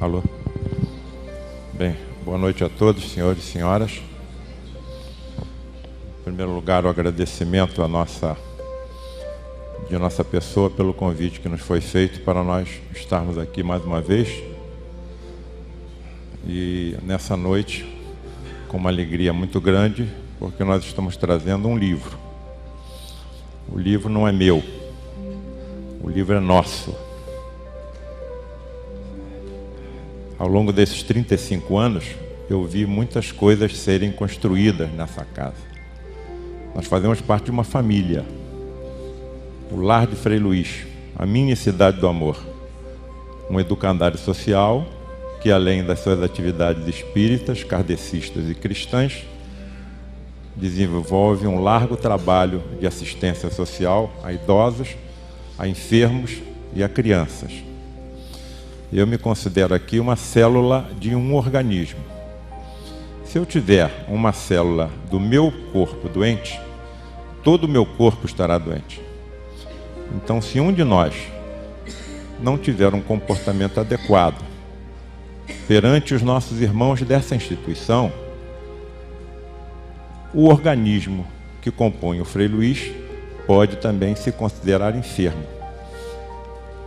Alô? Bem, boa noite a todos, senhores e senhoras. Em primeiro lugar, o agradecimento de nossa pessoa pelo convite que nos foi feito para nós estarmos aqui mais uma vez. E nessa noite, com uma alegria muito grande, porque nós estamos trazendo um livro. O livro não é meu, o livro é nosso. Ao longo desses 35 anos, eu vi muitas coisas serem construídas nessa casa. Nós fazemos parte de uma família. O Lar de Frei Luís, a minha cidade do amor. Um educandário social que, além das suas atividades espíritas, kardecistas e cristãs, desenvolve um largo trabalho de assistência social a idosos, a enfermos e a crianças. Eu me considero aqui uma célula de um organismo. Se eu tiver uma célula do meu corpo doente, todo o meu corpo estará doente. Então, se um de nós não tiver um comportamento adequado perante os nossos irmãos dessa instituição, o organismo que compõe o Frei Luís pode também se considerar enfermo.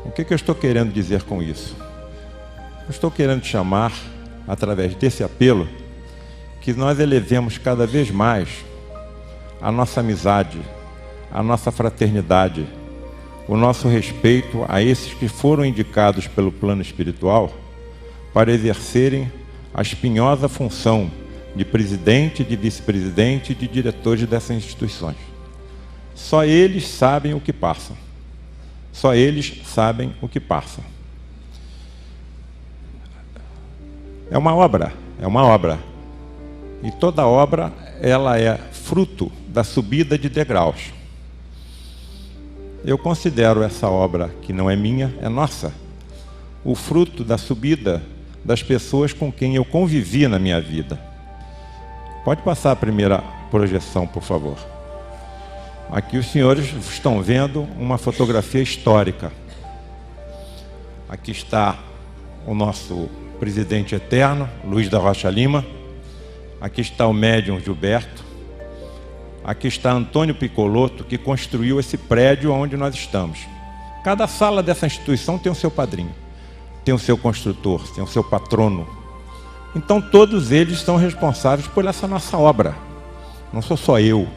O que eu estou querendo dizer com isso? Eu estou querendo chamar, através desse apelo, que nós elevemos cada vez mais a nossa amizade, a nossa fraternidade, o nosso respeito a esses que foram indicados pelo plano espiritual para exercerem a espinhosa função de presidente, de vice-presidente e de diretores dessas instituições. Só eles sabem o que passam. Só eles sabem o que passam. É uma obra. E toda obra, ela é fruto da subida de degraus. Eu considero essa obra, que não é minha, é nossa, o fruto da subida das pessoas com quem eu convivi na minha vida. Pode passar a primeira projeção, por favor. Aqui os senhores estão vendo uma fotografia histórica. Aqui está o nosso presidente eterno, Luiz da Rocha Lima. Aqui está o médium Gilberto. Aqui está Antônio Piccolotto, que construiu esse prédio onde nós estamos. Cada sala dessa instituição tem o seu padrinho, tem o seu construtor, tem o seu patrono. Então todos eles são responsáveis por essa nossa obra. Não sou só eu.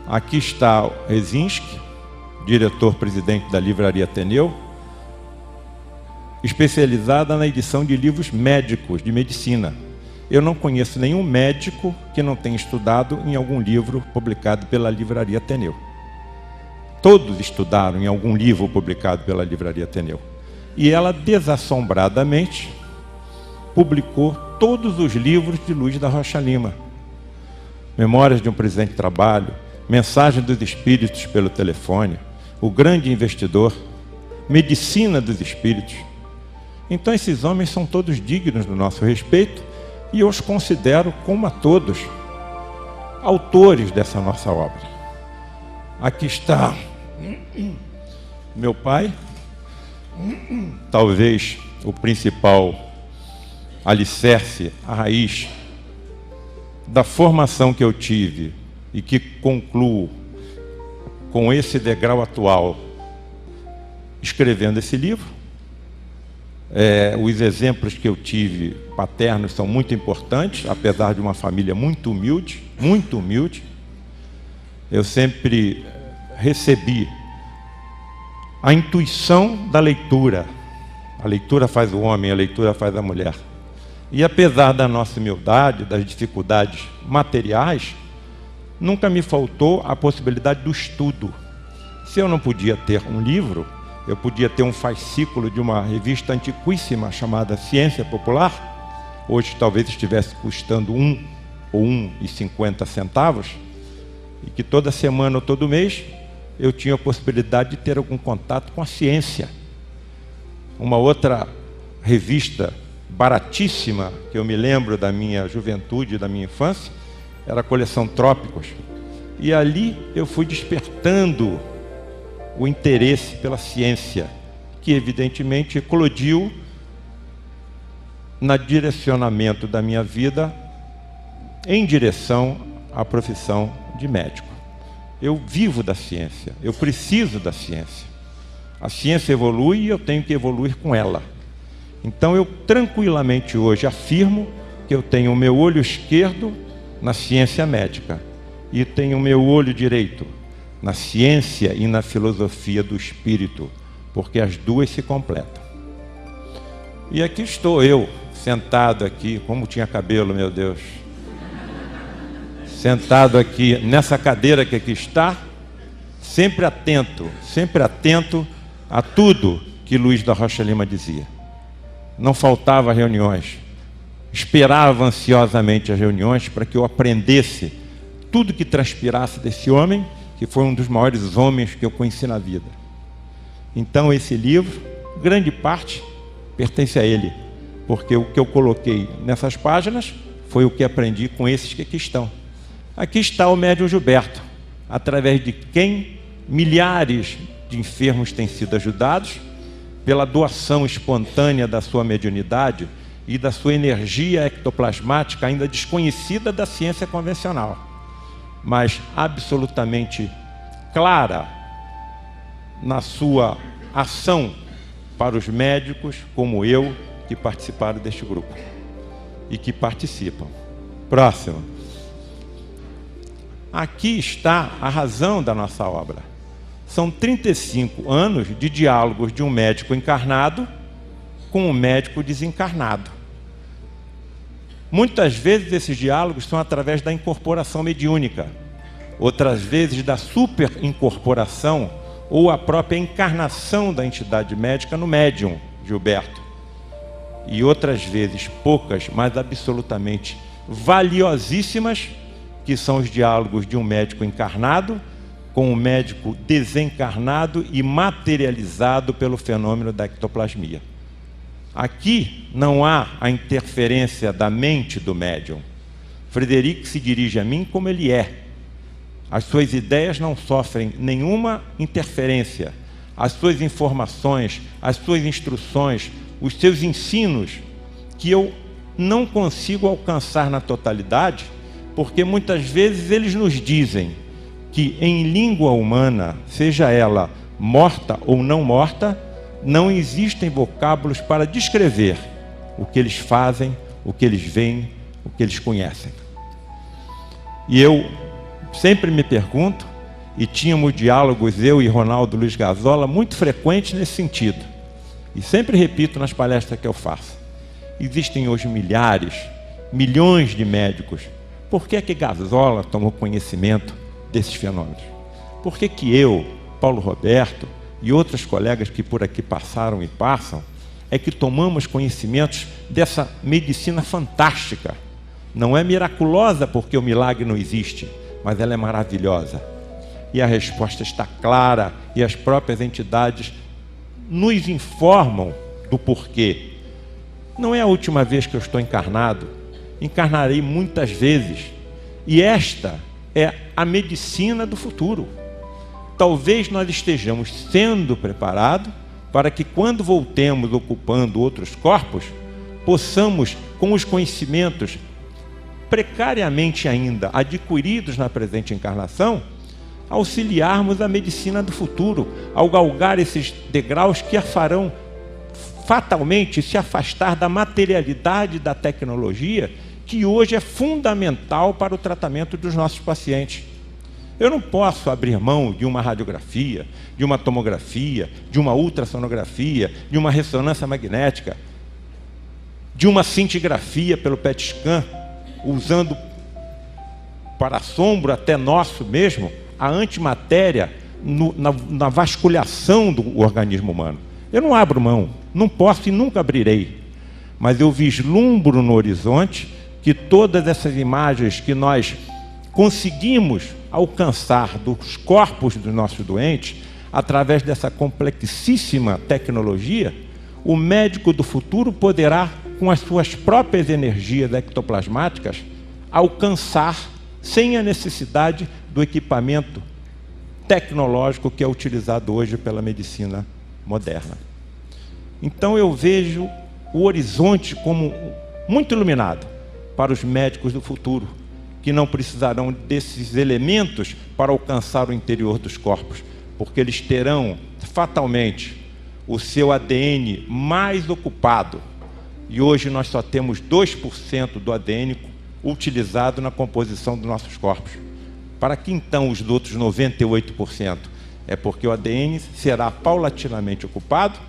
Aqui está Rezinski, diretor-presidente da Livraria Ateneu, especializada na edição de livros médicos, de medicina. Eu não conheço nenhum médico que não tenha estudado em algum livro publicado pela Livraria Ateneu. Todos estudaram em algum livro publicado pela Livraria Ateneu. E ela, desassombradamente, publicou todos os livros de Luiz da Rocha Lima. Memórias de um Presente Trabalho, Mensagem dos Espíritos pelo Telefone, O Grande Investidor, Medicina dos Espíritos. Então esses homens são todos dignos do nosso respeito e eu os considero, como a todos, autores dessa nossa obra. Aqui está meu pai, talvez o principal alicerce, a raiz da formação que eu tive e que concluo com esse degrau atual, escrevendo esse livro. Os exemplos que eu tive paternos são muito importantes, apesar de uma família muito humilde, muito humilde. Eu sempre recebi a intuição da leitura. A leitura faz o homem, a leitura faz a mulher. E apesar da nossa humildade, das dificuldades materiais, nunca me faltou a possibilidade do estudo. Se eu não podia ter um livro, eu podia ter um fascículo de uma revista antiquíssima chamada Ciência Popular. Hoje talvez estivesse custando 1 ou 1,50 centavos. E que toda semana ou todo mês eu tinha a possibilidade de ter algum contato com a ciência. Uma outra revista baratíssima, que eu me lembro da minha juventude, da minha infância, era a coleção Trópicos. E ali eu fui despertando o interesse pela ciência, que evidentemente eclodiu no direcionamento da minha vida em direção à profissão de médico. Eu vivo da ciência, eu preciso da ciência. A ciência evolui e eu tenho que evoluir com ela. Então eu tranquilamente hoje afirmo que eu tenho o meu olho esquerdo na ciência médica e tenho o meu olho direito na ciência e na filosofia do espírito, porque as duas se completam. E aqui estou eu, sentado aqui, como tinha cabelo, meu Deus, sentado aqui nessa cadeira que aqui está, sempre atento a tudo que Luiz da Rocha Lima dizia. Não faltava reuniões, esperava ansiosamente as reuniões para que eu aprendesse tudo que transpirasse desse homem, que foi um dos maiores homens que eu conheci na vida. Então esse livro, grande parte, pertence a ele, porque o que eu coloquei nessas páginas foi o que aprendi com esses que aqui estão. Aqui está o médium Gilberto, através de quem milhares de enfermos têm sido ajudados, pela doação espontânea da sua mediunidade e da sua energia ectoplasmática ainda desconhecida da ciência convencional, mas absolutamente clara na sua ação para os médicos como eu que participaram deste grupo e que participam. Próximo. Aqui está a razão da nossa obra. São 35 anos de diálogos de um médico encarnado com um médico desencarnado. Muitas vezes esses diálogos são através da incorporação mediúnica, outras vezes da superincorporação ou a própria encarnação da entidade médica no médium Gilberto. E outras vezes, poucas, mas absolutamente valiosíssimas, que são os diálogos de um médico encarnado com um médico desencarnado e materializado pelo fenômeno da ectoplasmia. Aqui não há a interferência da mente do médium. Frederico se dirige a mim como ele é. As suas ideias não sofrem nenhuma interferência. As suas informações, as suas instruções, os seus ensinos, que eu não consigo alcançar na totalidade, porque muitas vezes eles nos dizem que em língua humana, seja ela morta ou não morta, não existem vocábulos para descrever o que eles fazem, o que eles veem, o que eles conhecem. E eu sempre me pergunto, e tínhamos diálogos, eu e Ronaldo Luiz Gazola, muito frequentes nesse sentido. E sempre repito nas palestras que eu faço. Existem hoje milhares, milhões de médicos. Por que é que Gazola tomou conhecimento desses fenômenos? Por que que eu, Paulo Roberto e outros colegas que por aqui passaram e passam, é que tomamos conhecimentos dessa medicina fantástica? Não é miraculosa porque o milagre não existe, mas ela é maravilhosa. E a resposta está clara e as próprias entidades nos informam do porquê. Não é a última vez que eu estou encarnado, encarnarei muitas vezes. E esta é a medicina do futuro. Talvez nós estejamos sendo preparados para que quando voltemos ocupando outros corpos, possamos, com os conhecimentos precariamente ainda adquiridos na presente encarnação, auxiliarmos a medicina do futuro, ao galgar esses degraus que a farão fatalmente se afastar da materialidade da tecnologia, que hoje é fundamental para o tratamento dos nossos pacientes. Eu não posso abrir mão de uma radiografia, de uma tomografia, de uma ultrassonografia, de uma ressonância magnética, de uma cintigrafia pelo PET scan, usando para assombro até nosso mesmo, a antimatéria na vasculhação do organismo humano. Eu não abro mão, não posso e nunca abrirei, mas eu vislumbro no horizonte que todas essas imagens que nós conseguimos alcançar dos corpos dos nossos doentes, através dessa complexíssima tecnologia, o médico do futuro poderá, com as suas próprias energias ectoplasmáticas, alcançar sem a necessidade do equipamento tecnológico que é utilizado hoje pela medicina moderna. Então eu vejo o horizonte como muito iluminado para os médicos do futuro, que não precisarão desses elementos para alcançar o interior dos corpos, porque eles terão fatalmente o seu ADN mais ocupado. E hoje nós só temos 2% do ADN utilizado na composição dos nossos corpos. Para que então os outros 98%? É porque o ADN será paulatinamente ocupado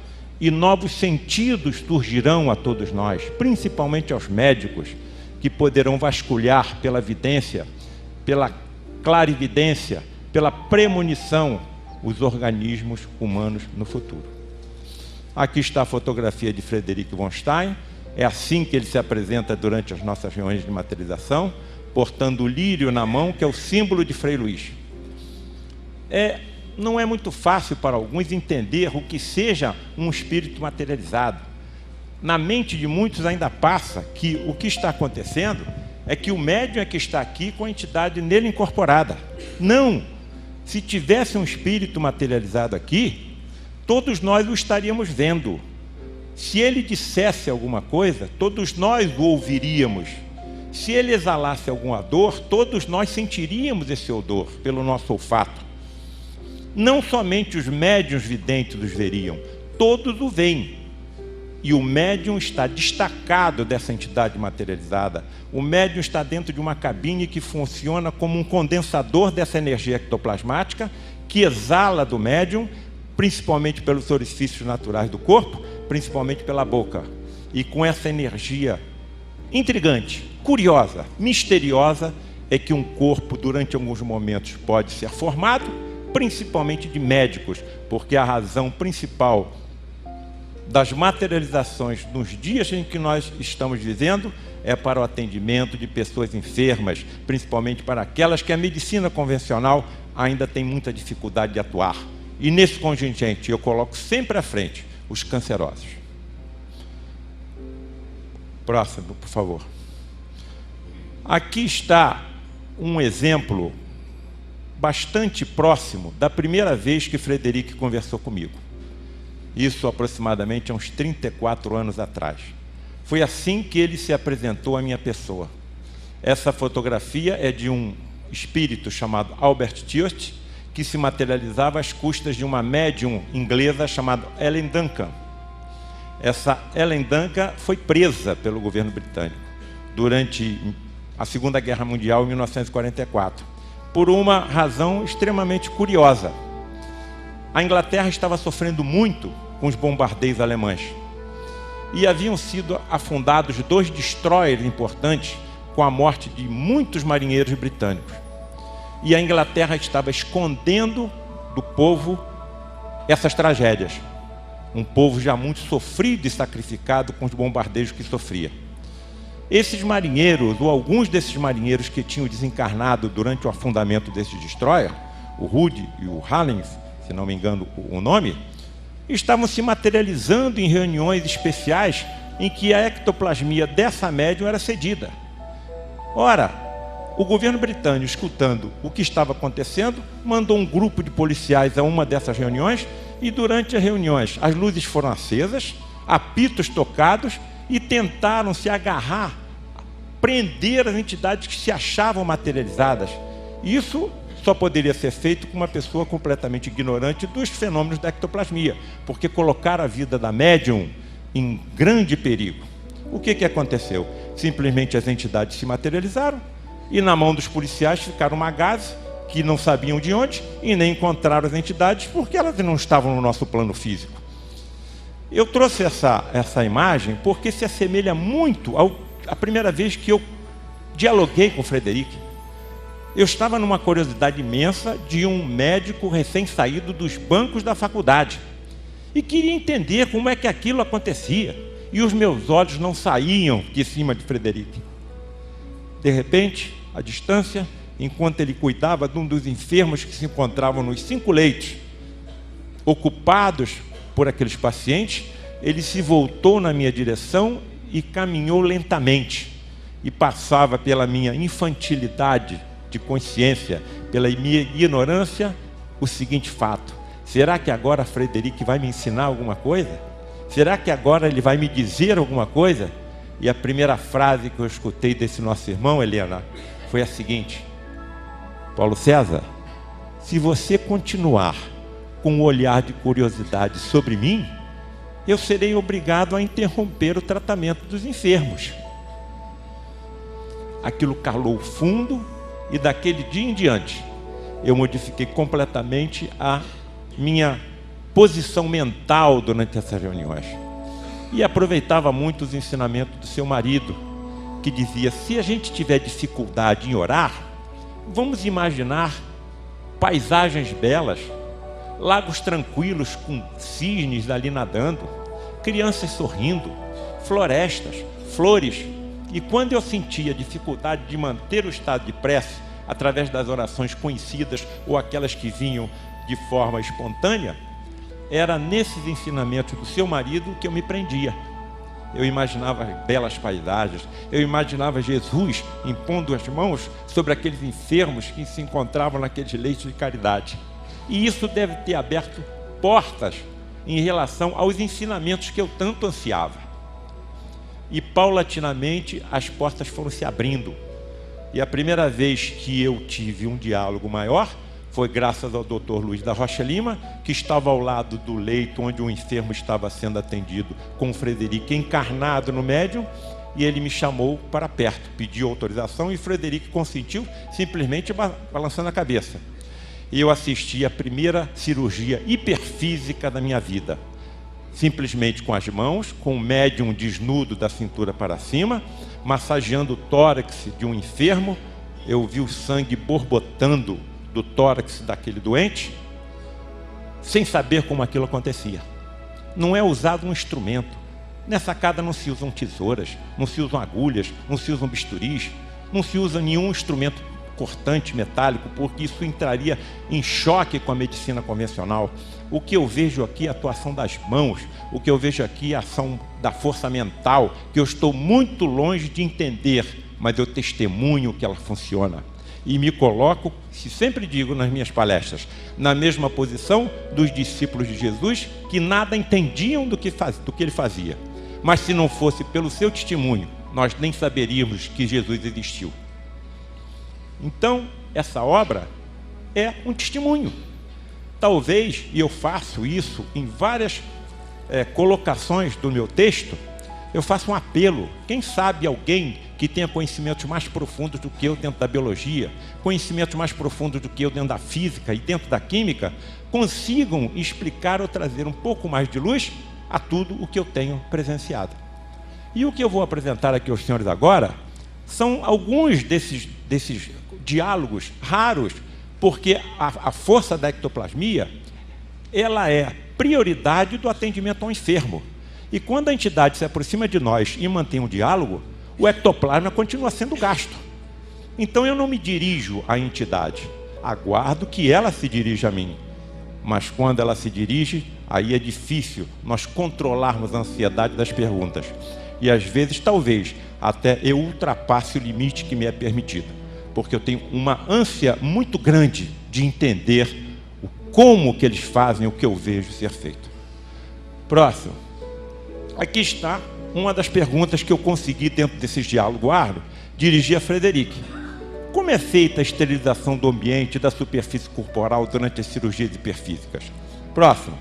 e novos sentidos surgirão a todos nós, principalmente aos médicos, que poderão vasculhar pela vidência, pela clarividência, pela premonição, os organismos humanos no futuro. Aqui está a fotografia de Frederic von Stein. É assim que ele se apresenta durante as nossas reuniões de materialização, portando o lírio na mão, que é o símbolo de Frei Luís. Não é muito fácil para alguns entender o que seja um espírito materializado. Na mente de muitos ainda passa que o que está acontecendo é que o médium é que está aqui com a entidade nele incorporada. Não! Se tivesse um espírito materializado aqui, todos nós o estaríamos vendo. Se ele dissesse alguma coisa, todos nós o ouviríamos. Se ele exalasse alguma dor, todos nós sentiríamos esse odor pelo nosso olfato. Não somente os médiuns videntes os veriam, todos o veem. E o médium está destacado dessa entidade materializada. O médium está dentro de uma cabine que funciona como um condensador dessa energia ectoplasmática, que exala do médium, principalmente pelos orifícios naturais do corpo, principalmente pela boca. E com essa energia intrigante, curiosa, misteriosa, é que um corpo, durante alguns momentos, pode ser formado, principalmente de médicos, porque a razão principal das materializações nos dias em que nós estamos vivendo é para o atendimento de pessoas enfermas, principalmente para aquelas que a medicina convencional ainda tem muita dificuldade de atuar. E nesse contingente eu coloco sempre à frente os cancerosos. Próximo, por favor. Aqui está um exemplo bastante próximo da primeira vez que Frederic conversou comigo. Isso aproximadamente há uns 34 anos atrás. Foi assim que ele se apresentou à minha pessoa. Essa fotografia é de um espírito chamado Albert Tiot, que se materializava às custas de uma médium inglesa chamada Ellen Duncan. Essa Ellen Duncan foi presa pelo governo britânico durante a Segunda Guerra Mundial, em 1944, por uma razão extremamente curiosa. A Inglaterra estava sofrendo muito com os bombardeios alemães e haviam sido afundados 2 destroyers importantes com a morte de muitos marinheiros britânicos. E a Inglaterra estava escondendo do povo essas tragédias. Um povo já muito sofrido e sacrificado com os bombardeios que sofria. Esses marinheiros, ou alguns desses marinheiros que tinham desencarnado durante o afundamento desses destroyers, o Hood e o Hallings, se não me engano o nome, estavam se materializando em reuniões especiais em que a ectoplasmia dessa médium era cedida. Ora, o governo britânico, escutando o que estava acontecendo, mandou um grupo de policiais a uma dessas reuniões, e durante as reuniões as luzes foram acesas, apitos tocados, e tentaram se agarrar, prender as entidades que se achavam materializadas. Isso só poderia ser feito com uma pessoa completamente ignorante dos fenômenos da ectoplasmia, porque colocaram a vida da médium em grande perigo. O que aconteceu? Simplesmente as entidades se materializaram e na mão dos policiais ficaram uma gaze que não sabiam de onde e nem encontraram as entidades porque elas não estavam no nosso plano físico. Eu trouxe essa imagem porque se assemelha muito à primeira vez que eu dialoguei com o Frederic. Eu estava numa curiosidade imensa de um médico recém-saído dos bancos da faculdade e queria entender como é que aquilo acontecia, e os meus olhos não saíam de cima de Frederic. De repente, à distância, enquanto ele cuidava de um dos enfermos que se encontravam nos 5 leitos ocupados por aqueles pacientes, ele se voltou na minha direção e caminhou lentamente, e passava pela minha infantilidade de consciência, pela minha ignorância, o seguinte fato: será que agora Frederic vai me ensinar alguma coisa? Será que agora ele vai me dizer alguma coisa? E a primeira frase que eu escutei desse nosso irmão, Helena, foi a seguinte: Paulo César, se você continuar com um olhar de curiosidade sobre mim, eu serei obrigado a interromper o tratamento dos enfermos. Aquilo calou fundo e daquele dia em diante eu modifiquei completamente a minha posição mental durante essas reuniões. E aproveitava muito os ensinamentos do seu marido, que dizia: se a gente tiver dificuldade em orar, vamos imaginar paisagens belas, lagos tranquilos com cisnes ali nadando, crianças sorrindo, florestas, flores. E quando eu sentia dificuldade de manter o estado de prece, através das orações conhecidas ou aquelas que vinham de forma espontânea, era nesses ensinamentos do seu marido que eu me prendia. Eu imaginava belas paisagens, eu imaginava Jesus impondo as mãos sobre aqueles enfermos que se encontravam naqueles leitos de caridade. E isso deve ter aberto portas em relação aos ensinamentos que eu tanto ansiava. E paulatinamente as portas foram se abrindo. E a primeira vez que eu tive um diálogo maior foi graças ao Dr. Luiz da Rocha Lima, que estava ao lado do leito onde um enfermo estava sendo atendido com o Frederico encarnado no médium, e ele me chamou para perto, pediu autorização e o Frederico consentiu, simplesmente balançando a cabeça. E eu assisti a primeira cirurgia hiperfísica da minha vida. Simplesmente com as mãos, com o médium desnudo da cintura para cima, massageando o tórax de um enfermo. Eu vi o sangue borbotando do tórax daquele doente, sem saber como aquilo acontecia. Não é usado um instrumento. Nessa casa não se usam tesouras, não se usam agulhas, não se usam bisturis, não se usa nenhum instrumento cortante metálico, porque isso entraria em choque com a medicina convencional. O que eu vejo aqui é a atuação das mãos, o que eu vejo aqui é a ação da força mental, que eu estou muito longe de entender, mas eu testemunho que ela funciona. E me coloco, que sempre digo nas minhas palestras, na mesma posição dos discípulos de Jesus, que nada entendiam do que ele fazia. Mas se não fosse pelo seu testemunho, nós nem saberíamos que Jesus existiu. Então, essa obra é um testemunho. Talvez, e eu faço isso em várias colocações do meu texto, eu faço um apelo. Quem sabe alguém que tenha conhecimentos mais profundos do que eu dentro da biologia, conhecimentos mais profundos do que eu dentro da física e dentro da química, consigam explicar ou trazer um pouco mais de luz a tudo o que eu tenho presenciado. E o que eu vou apresentar aqui aos senhores agora são alguns desses diálogos raros, porque a força da ectoplasmia, ela é prioridade do atendimento ao enfermo. E quando a entidade se aproxima de nós e mantém um diálogo, o ectoplasma continua sendo gasto. Então eu não me dirijo à entidade, aguardo que ela se dirija a mim. Mas quando ela se dirige, aí é difícil nós controlarmos a ansiedade das perguntas. E às vezes, talvez, até eu ultrapasse o limite que me é permitido, porque eu tenho uma ânsia muito grande de entender como que eles fazem o que eu vejo ser feito. Próximo. Aqui está uma das perguntas que eu consegui dentro desses diálogos árduos dirigir a Frederico. Como é feita a esterilização do ambiente e da superfície corporal durante as cirurgias hiperfísicas? Próximo.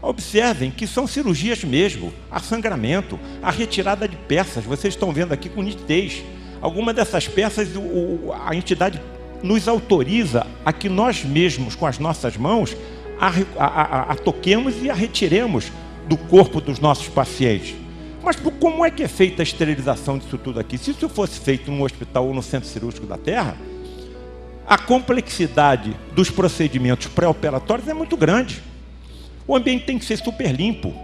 Observem que são cirurgias mesmo, a sangramento, a retirada de peças, vocês estão vendo aqui com nitidez. Algumas dessas peças a entidade nos autoriza a que nós mesmos, com as nossas mãos, a toquemos e a retiremos do corpo dos nossos pacientes. Mas como é que é feita a esterilização disso tudo aqui? Se isso fosse feito num hospital ou no centro cirúrgico da Terra, a complexidade dos procedimentos pré-operatórios é muito grande. O ambiente tem que ser super limpo.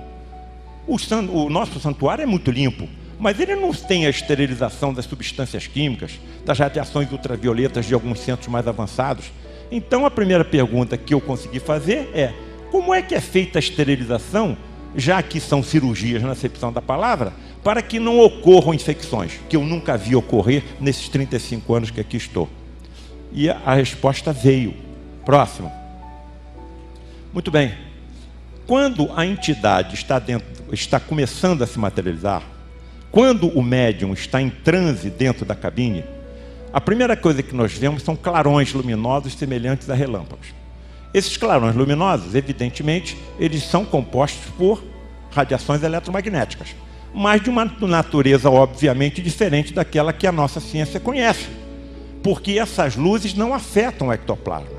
O nosso santuário é muito limpo, mas ele não tem a esterilização das substâncias químicas, das radiações ultravioletas de alguns centros mais avançados. Então a primeira pergunta que eu consegui fazer é: como é que é feita a esterilização, já que são cirurgias na acepção da palavra, para que não ocorram infecções, que eu nunca vi ocorrer nesses 35 anos que aqui estou? E a resposta veio. Próximo. Muito bem. Quando a entidade está começando a se materializar, quando o médium está em transe dentro da cabine, a primeira coisa que nós vemos são clarões luminosos semelhantes a relâmpagos. Esses clarões luminosos, evidentemente, eles são compostos por radiações eletromagnéticas, mas de uma natureza, obviamente, diferente daquela que a nossa ciência conhece, porque essas luzes não afetam o ectoplasma.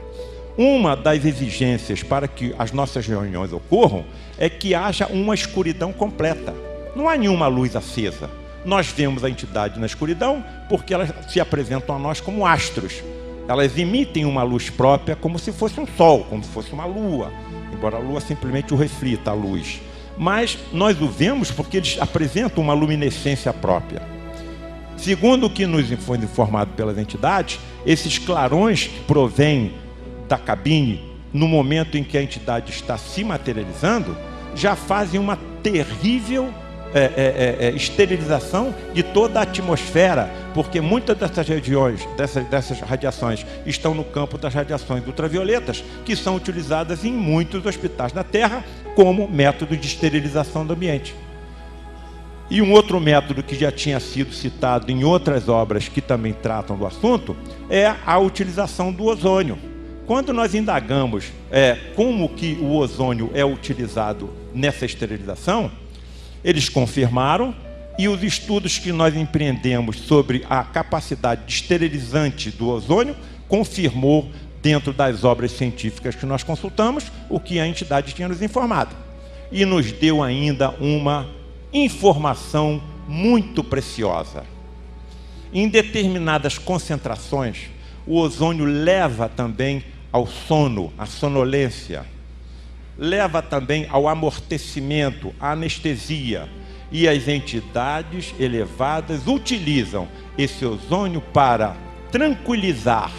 Uma das exigências para que as nossas reuniões ocorram é que haja uma escuridão completa. Não há nenhuma luz acesa. Nós vemos a entidade na escuridão porque elas se apresentam a nós como astros. Elas emitem uma luz própria como se fosse um sol, como se fosse uma lua, embora a lua simplesmente o reflita a luz. Mas nós o vemos porque eles apresentam uma luminescência própria. Segundo o que nos foi informado pelas entidades, esses clarões que provêm da cabine, no momento em que a entidade está se materializando, já fazem uma terrível esterilização de toda a atmosfera, porque muitas dessas regiões, dessas radiações, estão no campo das radiações ultravioletas, que são utilizadas em muitos hospitais da Terra como método de esterilização do ambiente. E um outro método que já tinha sido citado em outras obras que também tratam do assunto é a utilização do ozônio. Quando nós indagamos como que o ozônio é utilizado nessa esterilização, eles confirmaram, e os estudos que nós empreendemos sobre a capacidade de esterilizante do ozônio confirmou, dentro das obras científicas que nós consultamos, o que a entidade tinha nos informado. E nos deu ainda uma informação muito preciosa. Em determinadas concentrações, o ozônio leva também ao sono, à sonolência, leva também ao amortecimento, à anestesia, e as entidades elevadas utilizam esse ozônio para tranquilizar,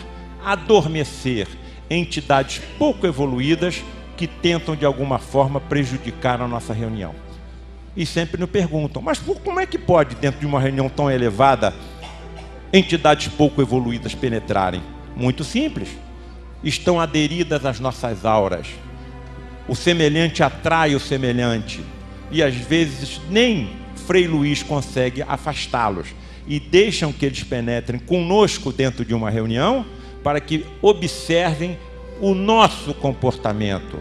adormecer entidades pouco evoluídas que tentam de alguma forma prejudicar a nossa reunião. E sempre nos perguntam, mas como é que pode, dentro de uma reunião tão elevada, entidades pouco evoluídas penetrarem? Muito simples. Estão aderidas às nossas auras. O semelhante atrai o semelhante. E às vezes nem Frei Luís consegue afastá-los. E deixam que eles penetrem conosco dentro de uma reunião para que observem o nosso comportamento.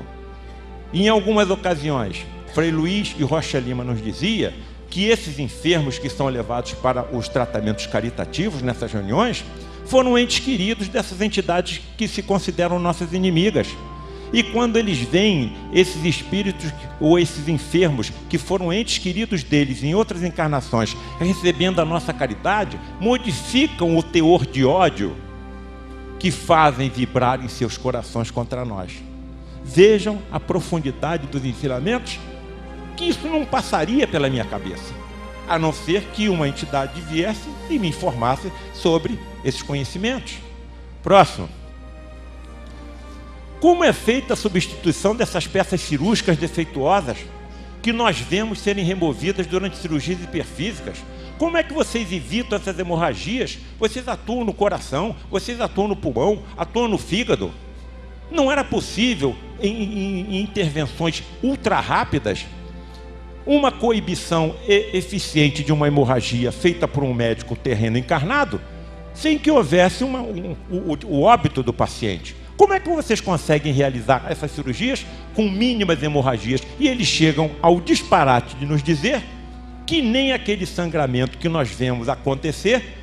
E em algumas ocasiões, Frei Luís e Rocha Lima nos dizia que esses enfermos que são levados para os tratamentos caritativos nessas reuniões foram entes queridos dessas entidades que se consideram nossas inimigas. E quando eles veem esses espíritos ou esses enfermos que foram entes queridos deles em outras encarnações recebendo a nossa caridade, modificam o teor de ódio que fazem vibrar em seus corações contra nós. Vejam a profundidade dos ensinamentos, que isso não passaria pela minha cabeça, a não ser que uma entidade viesse e me informasse sobre esses conhecimentos. Próximo. Como é feita a substituição dessas peças cirúrgicas defeituosas que nós vemos serem removidas durante cirurgias hiperfísicas? Como é que vocês evitam essas hemorragias? Vocês atuam no coração, vocês atuam no pulmão, atuam no fígado. Não era possível, em intervenções ultra rápidas, uma coibição eficiente de uma hemorragia feita por um médico terreno encarnado, sem que houvesse o óbito do paciente? Como é que vocês conseguem realizar essas cirurgias com mínimas hemorragias? E eles chegam ao disparate de nos dizer que nem aquele sangramento que nós vemos acontecer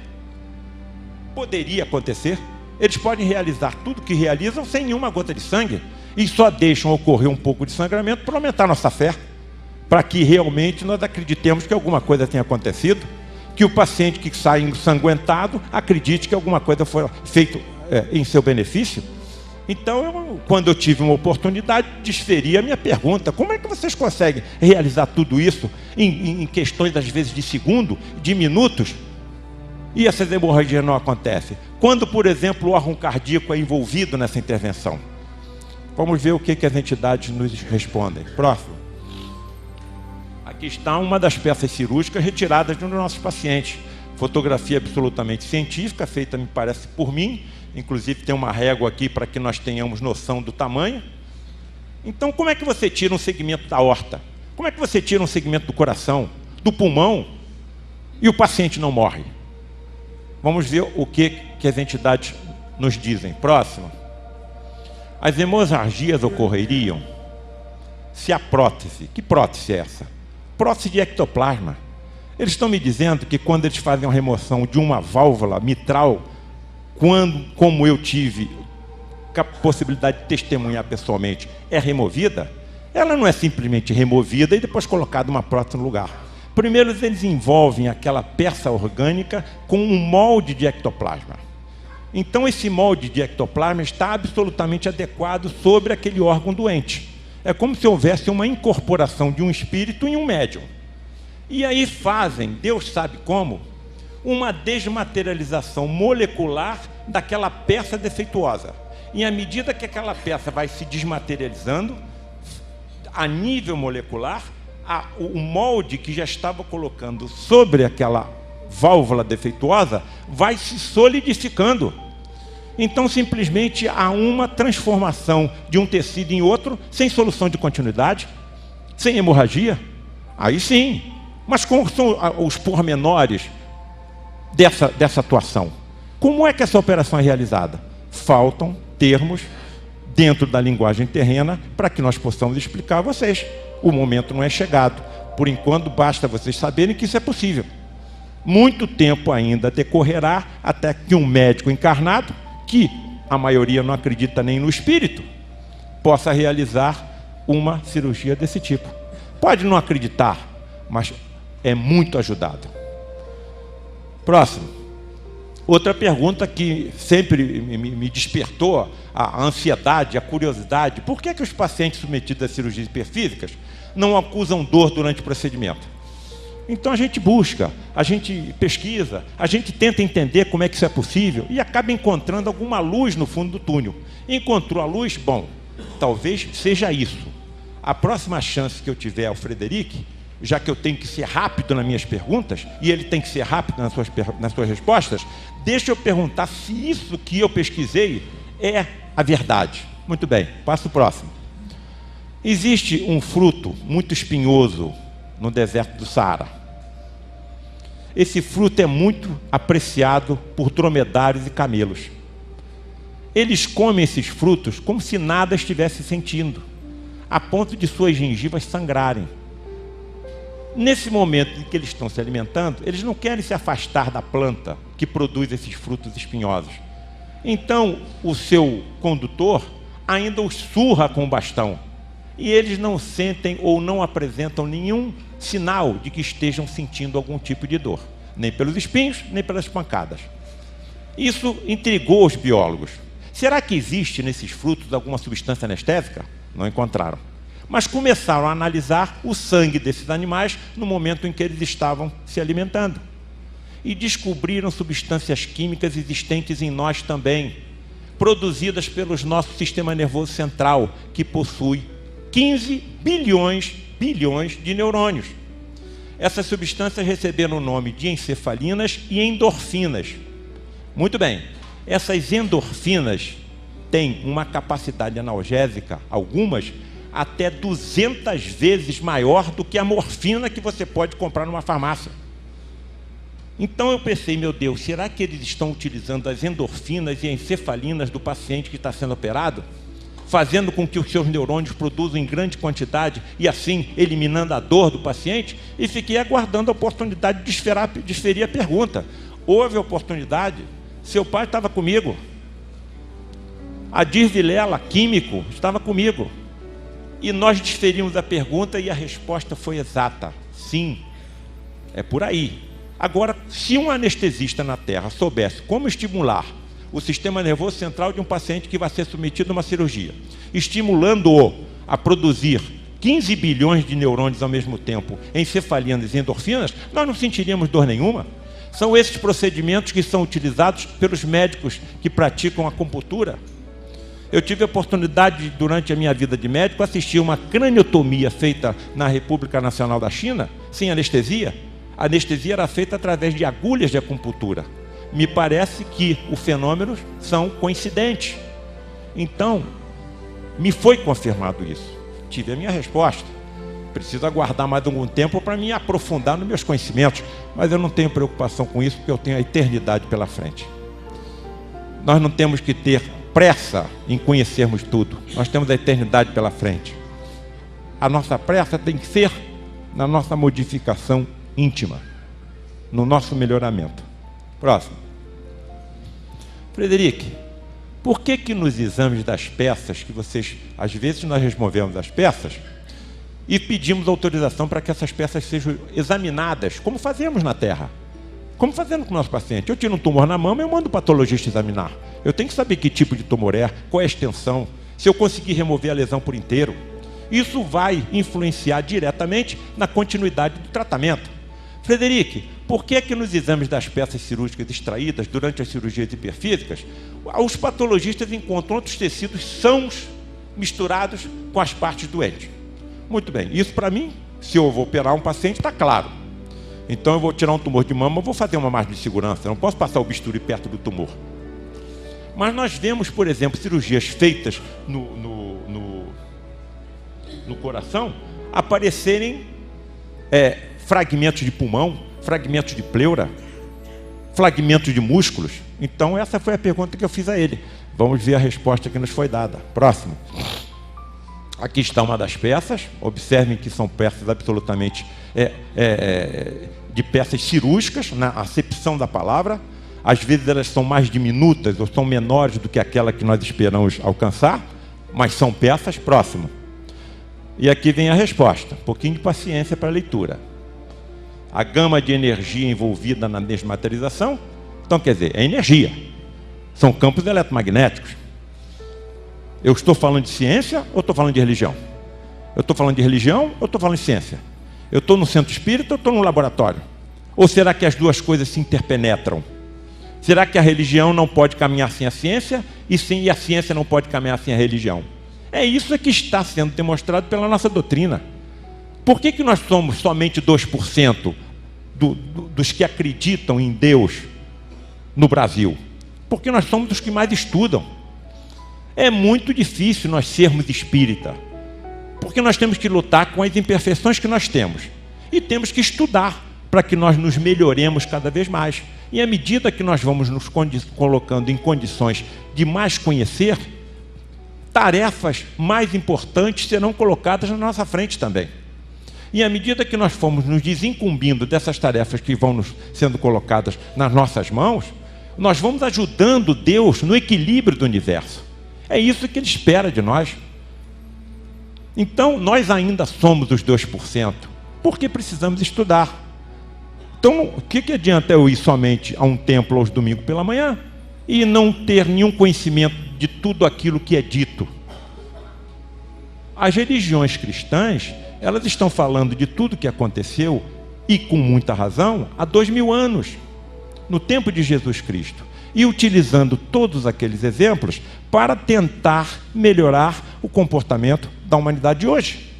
poderia acontecer. Eles podem realizar tudo o que realizam sem nenhuma gota de sangue e só deixam ocorrer um pouco de sangramento para aumentar nossa fé, para que realmente nós acreditemos que alguma coisa tenha acontecido, que o paciente que sai ensanguentado acredite que alguma coisa foi feita em seu benefício. Então, quando eu tive uma oportunidade, desferi a minha pergunta: como é que vocês conseguem realizar tudo isso em questões, às vezes, de segundo, de minutos, e essas hemorragias não acontecem? Quando, por exemplo, o órgão cardíaco é envolvido nessa intervenção? Vamos ver o que as entidades nos respondem. Próximo. Aqui está uma das peças cirúrgicas retiradas de um dos nossos pacientes. Fotografia absolutamente científica, feita, me parece, por mim. Inclusive tem uma régua aqui para que nós tenhamos noção do tamanho. Então, como é que você tira um segmento da aorta? Como é que você tira um segmento do coração, do pulmão, e o paciente não morre? Vamos ver o que as entidades nos dizem. Próximo. As hemorragias ocorreriam se a prótese... Que prótese é essa? Prótese de ectoplasma. Eles estão me dizendo que quando eles fazem a remoção de uma válvula mitral, como eu tive a possibilidade de testemunhar pessoalmente, é removida, ela não é simplesmente removida e depois colocada uma prótese no lugar. Primeiro, eles envolvem aquela peça orgânica com um molde de ectoplasma. Então, esse molde de ectoplasma está absolutamente adequado sobre aquele órgão doente. É como se houvesse uma incorporação de um espírito em um médium. E aí fazem, Deus sabe como, uma desmaterialização molecular daquela peça defeituosa. E à medida que aquela peça vai se desmaterializando, a nível molecular, o molde que já estava colocando sobre aquela válvula defeituosa vai se solidificando. Então, simplesmente há uma transformação de um tecido em outro, sem solução de continuidade, sem hemorragia. Aí sim. Mas como são os pormenores dessa atuação? Como é que essa operação é realizada? Faltam termos dentro da linguagem terrena para que nós possamos explicar a vocês. O momento não é chegado. Por enquanto, basta vocês saberem que isso é possível. Muito tempo ainda decorrerá até que um médico encarnado, que a maioria não acredita nem no espírito, possa realizar uma cirurgia desse tipo. Pode não acreditar, mas é muito ajudado. Próximo. Outra pergunta que sempre me despertou a ansiedade, a curiosidade: por que os pacientes submetidos a cirurgias hiperfísicas não acusam dor durante o procedimento? Então a gente busca, a gente pesquisa, a gente tenta entender como é que isso é possível e acaba encontrando alguma luz no fundo do túnel. Encontrou a luz? Bom, talvez seja isso. A próxima chance que eu tiver ao Frederic, já que eu tenho que ser rápido nas minhas perguntas, e ele tem que ser rápido nas suas respostas, deixa eu perguntar se isso que eu pesquisei é a verdade. Muito bem, passo próximo. Existe um fruto muito espinhoso no deserto do Saara. Esse fruto é muito apreciado por dromedários e camelos. Eles comem esses frutos como se nada estivesse sentindo, a ponto de suas gengivas sangrarem. Nesse momento em que eles estão se alimentando, eles não querem se afastar da planta que produz esses frutos espinhosos. Então, o seu condutor ainda os surra com o bastão. E eles não sentem ou não apresentam nenhum sinal de que estejam sentindo algum tipo de dor. Nem pelos espinhos, nem pelas pancadas. Isso intrigou os biólogos. Será que existe nesses frutos alguma substância anestésica? Não encontraram. Mas começaram a analisar o sangue desses animais no momento em que eles estavam se alimentando. E descobriram substâncias químicas existentes em nós também, produzidas pelo nosso sistema nervoso central, que possui 15 bilhões de neurônios. Essas substâncias receberam o nome de encefalinas e endorfinas. Muito bem, essas endorfinas têm uma capacidade analgésica, algumas, até 200 vezes maior do que a morfina que você pode comprar numa farmácia. Então eu pensei, meu Deus, será que eles estão utilizando as endorfinas e encefalinas do paciente que está sendo operado, fazendo com que os seus neurônios produzam em grande quantidade e assim eliminando a dor do paciente? E fiquei aguardando a oportunidade de desferir a pergunta. Houve a oportunidade, seu pai estava comigo, Adir Vilela, químico, estava comigo. E nós desferimos a pergunta e a resposta foi exata. Sim, é por aí. Agora, se um anestesista na Terra soubesse como estimular o sistema nervoso central de um paciente que vai ser submetido a uma cirurgia, estimulando-o a produzir 15 bilhões de neurônios ao mesmo tempo, encefalinas e endorfinas, nós não sentiríamos dor nenhuma. São esses procedimentos que são utilizados pelos médicos que praticam a acupuntura. Eu tive a oportunidade, durante a minha vida de médico, assistir uma craniotomia feita na República Nacional da China, sem anestesia. A anestesia era feita através de agulhas de acupuntura. Me parece que os fenômenos são coincidentes. Então, me foi confirmado isso. Tive a minha resposta. Preciso aguardar mais algum tempo para me aprofundar nos meus conhecimentos, mas eu não tenho preocupação com isso, porque eu tenho a eternidade pela frente. Nós não temos que ter pressa em conhecermos tudo. Nós temos a eternidade pela frente. A nossa pressa tem que ser na nossa modificação íntima, no nosso melhoramento. Próximo. Frederico, por que nos exames das peças, que vocês, às vezes nós removemos as peças e pedimos autorização para que essas peças sejam examinadas, como fazemos na Terra, como fazemos com o nosso paciente? Eu tiro um tumor na mama e eu mando o patologista examinar. Eu tenho que saber que tipo de tumor é, qual é a extensão, se eu conseguir remover a lesão por inteiro. Isso vai influenciar diretamente na continuidade do tratamento. Frederico, por que nos exames das peças cirúrgicas extraídas durante as cirurgias hiperfísicas, os patologistas encontram outros tecidos sãos misturados com as partes doentes? Muito bem, isso para mim, se eu vou operar um paciente, está claro. Então eu vou tirar um tumor de mama, eu vou fazer uma margem de segurança, eu não posso passar o bisturi perto do tumor. Mas nós vemos, por exemplo, cirurgias feitas no coração, aparecerem fragmentos de pulmão, fragmentos de pleura, fragmentos de músculos. Então essa foi a pergunta que eu fiz a ele. Vamos ver a resposta que nos foi dada. Próximo. Aqui está uma das peças. Observem que são peças absolutamente de peças cirúrgicas, na acepção da palavra. Às vezes elas são mais diminutas ou são menores do que aquela que nós esperamos alcançar, mas são peças. Próximo. E aqui vem a resposta. Um pouquinho de paciência para a leitura. A gama de energia envolvida na desmaterialização, então quer dizer, é energia. São campos eletromagnéticos. Eu estou falando de ciência ou estou falando de religião? Eu estou falando de religião ou estou falando de ciência? Eu estou no centro espírita ou estou no laboratório? Ou será que as duas coisas se interpenetram? Será que a religião não pode caminhar sem a ciência e a ciência não pode caminhar sem a religião? É isso que está sendo demonstrado pela nossa doutrina. Por que nós somos somente 2% dos que acreditam em Deus no Brasil? Porque nós somos os que mais estudam. É muito difícil nós sermos espírita, porque nós temos que lutar com as imperfeições que nós temos. E temos que estudar para que nós nos melhoremos cada vez mais. E à medida que nós vamos nos colocando em condições de mais conhecer, tarefas mais importantes serão colocadas na nossa frente também. E à medida que nós formos nos desincumbindo dessas tarefas que vão sendo colocadas nas nossas mãos, nós vamos ajudando Deus no equilíbrio do universo. É isso que Ele espera de nós. Então, nós ainda somos os 2%, porque precisamos estudar. Então, o que adianta eu ir somente a um templo aos domingos pela manhã e não ter nenhum conhecimento de tudo aquilo que é dito? As religiões cristãs, elas estão falando de tudo que aconteceu, e com muita razão, há 2000 anos, no tempo de Jesus Cristo, e utilizando todos aqueles exemplos para tentar melhorar o comportamento da humanidade de hoje.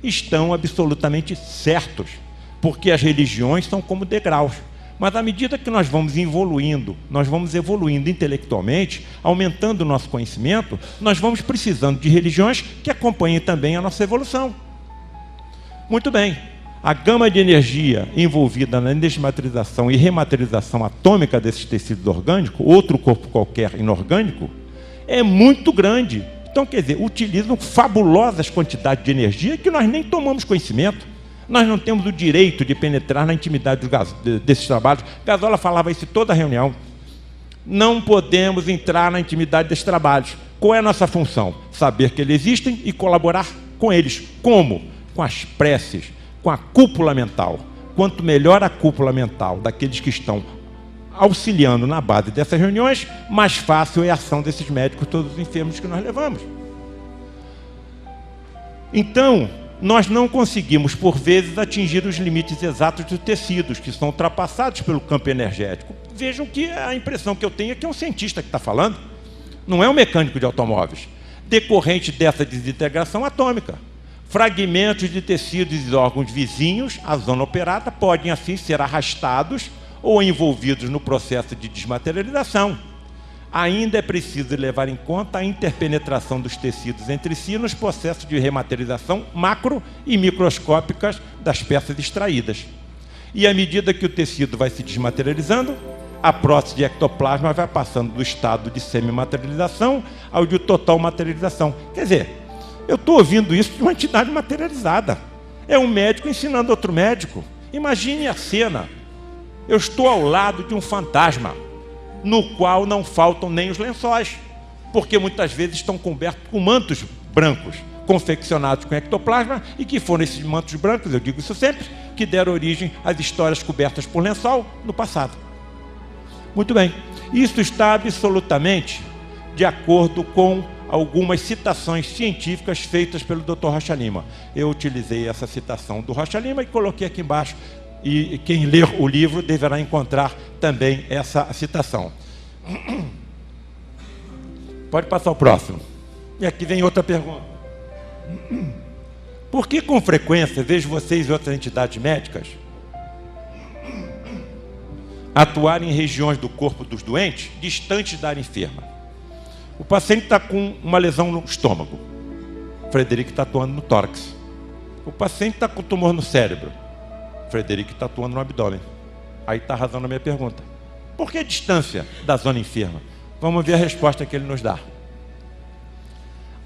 Estão absolutamente certos, porque as religiões são como degraus. Mas à medida que nós vamos evoluindo intelectualmente, aumentando o nosso conhecimento, nós vamos precisando de religiões que acompanhem também a nossa evolução. Muito bem, a gama de energia envolvida na desmaterialização e rematerialização atômica desses tecidos orgânicos, outro corpo qualquer inorgânico, é muito grande. Então, quer dizer, utilizam fabulosas quantidades de energia que nós nem tomamos conhecimento. Nós não temos o direito de penetrar na intimidade desses trabalhos. Gazola falava isso em toda a reunião. Não podemos entrar na intimidade desses trabalhos. Qual é a nossa função? Saber que eles existem e colaborar com eles. Como? Com as preces, com a cúpula mental. Quanto melhor a cúpula mental daqueles que estão auxiliando na base dessas reuniões, mais fácil é a ação desses médicos, todos os enfermos que nós levamos. Então, nós não conseguimos, por vezes, atingir os limites exatos dos tecidos, que são ultrapassados pelo campo energético. Vejam que a impressão que eu tenho é que é um cientista que está falando, não é um mecânico de automóveis, decorrente dessa desintegração atômica. Fragmentos de tecidos e órgãos vizinhos à zona operada podem, assim, ser arrastados ou envolvidos no processo de desmaterialização. ainda é preciso levar em conta a interpenetração dos tecidos entre si nos processos de rematerialização macro e microscópicas das peças extraídas. E à medida que o tecido vai se desmaterializando, a prótese de ectoplasma vai passando do estado de semimaterialização ao de total materialização. Quer dizer, eu estou ouvindo isso de uma entidade materializada. É um médico ensinando outro médico. Imagine a cena. Eu estou ao lado de um fantasma, no qual não faltam nem os lençóis, porque muitas vezes estão cobertos com mantos brancos, confeccionados com ectoplasma, e que foram esses mantos brancos, eu digo isso sempre, que deram origem às histórias cobertas por lençol no passado. Muito bem, isso está absolutamente de acordo com algumas citações científicas feitas pelo Dr. Rocha Lima. Eu utilizei essa citação do Rocha Lima e coloquei aqui embaixo, e quem ler o livro deverá encontrar também essa citação. Pode passar o próximo. E aqui vem outra pergunta. Por que com frequência vejo vocês e outras entidades médicas atuarem em regiões do corpo dos doentes distantes da área enferma? O paciente está com uma lesão no estômago, Frederico está atuando no tórax. O paciente está com tumor no cérebro, Frederico está atuando no abdômen. Aí está a razão da minha pergunta. Por que a distância da zona enferma? Vamos ver a resposta que ele nos dá.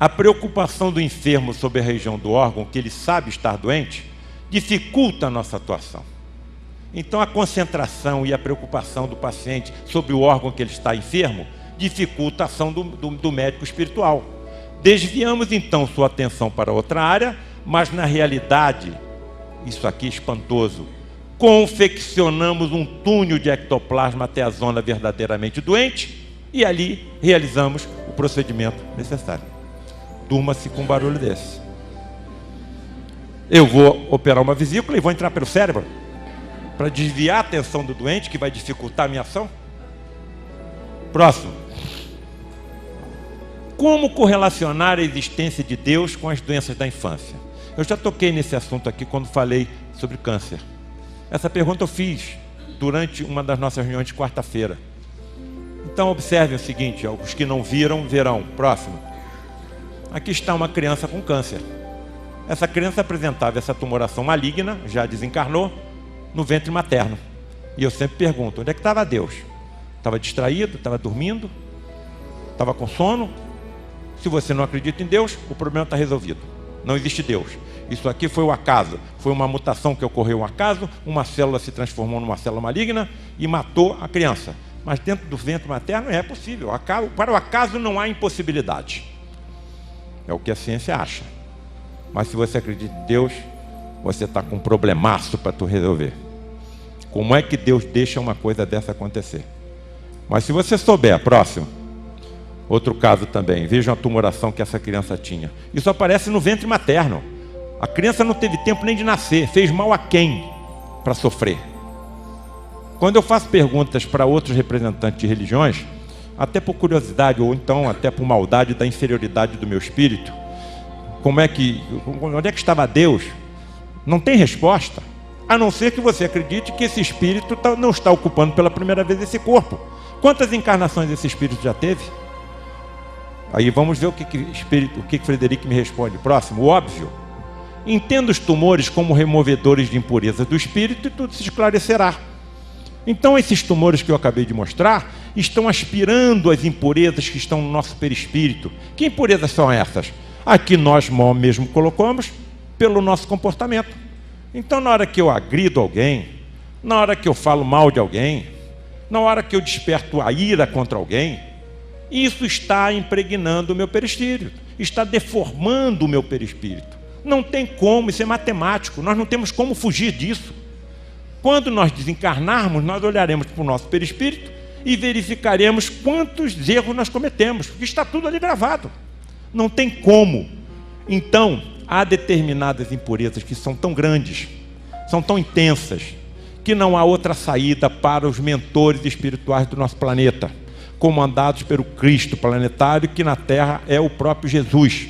A preocupação do enfermo sobre a região do órgão que ele sabe estar doente dificulta a nossa atuação. Então a concentração e a preocupação do paciente sobre o órgão que ele está enfermo dificulta a ação do médico espiritual. Desviamos então sua atenção para outra área, mas na realidade, isso aqui é espantoso, confeccionamos um túnel de ectoplasma até a zona verdadeiramente doente e ali realizamos o procedimento necessário. Durma-se com um barulho desse. Eu vou operar uma vesícula e vou entrar pelo cérebro para desviar a atenção do doente, que vai dificultar a minha ação? Próximo. Como correlacionar a existência de Deus com as doenças da infância? Eu já toquei nesse assunto aqui quando falei sobre câncer. Essa pergunta eu fiz durante uma das nossas reuniões de quarta-feira. Então observem o seguinte, os que não viram, verão. Próximo. Aqui está uma criança com câncer. Essa criança apresentava essa tumoração maligna, já desencarnou, no ventre materno. E eu sempre pergunto, onde é que estava Deus? Estava distraído? Estava dormindo? Estava com sono? Se você não acredita em Deus, o problema está resolvido. Não existe Deus. Isso aqui foi o acaso. Foi uma mutação que ocorreu um acaso, uma célula se transformou numa célula maligna e matou a criança. Mas dentro do ventre materno é possível. Para o acaso não há impossibilidade. É o que a ciência acha. Mas se você acredita em Deus, você está com um problemaço para tu resolver. Como é que Deus deixa uma coisa dessa acontecer? Mas se você souber, próximo. Outro caso também, vejam a tumoração que essa criança tinha. Isso aparece no ventre materno. A criança não teve tempo nem de nascer, fez mal a quem para sofrer? Quando eu faço perguntas para outros representantes de religiões, até por curiosidade ou então até por maldade da inferioridade do meu espírito, onde é que estava Deus? Não tem resposta, a não ser que você acredite que esse espírito não está ocupando pela primeira vez esse corpo. Quantas encarnações esse espírito já teve? Aí vamos ver o que Frederico me responde. Próximo, o óbvio. Entenda os tumores como removedores de impurezas do espírito e tudo se esclarecerá. Então esses tumores que eu acabei de mostrar estão aspirando as impurezas que estão no nosso perispírito. Que impurezas são essas? Aqui nós mesmo colocamos pelo nosso comportamento. Então na hora que eu agrido alguém, na hora que eu falo mal de alguém, na hora que eu desperto a ira contra alguém, isso está impregnando o meu perispírito, está deformando o meu perispírito. Não tem como, isso é matemático, nós não temos como fugir disso. Quando nós desencarnarmos, nós olharemos para o nosso perispírito e verificaremos quantos erros nós cometemos, porque está tudo ali gravado. Não tem como. Então, há determinadas impurezas que são tão grandes, são tão intensas, que não há outra saída para os mentores espirituais do nosso planeta, comandados pelo Cristo planetário, que na Terra é o próprio Jesus.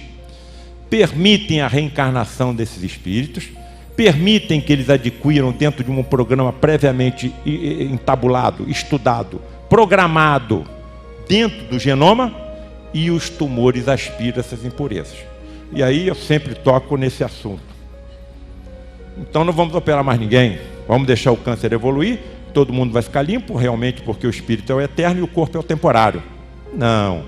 Permitem a reencarnação desses espíritos, permitem que eles adquiram dentro de um programa previamente entabulado, estudado, programado, dentro do genoma e os tumores aspiram essas impurezas. E aí eu sempre toco nesse assunto. Então não vamos operar mais ninguém, vamos deixar o câncer evoluir, todo mundo vai ficar limpo, realmente, porque o espírito é o eterno e o corpo é o temporário. Não.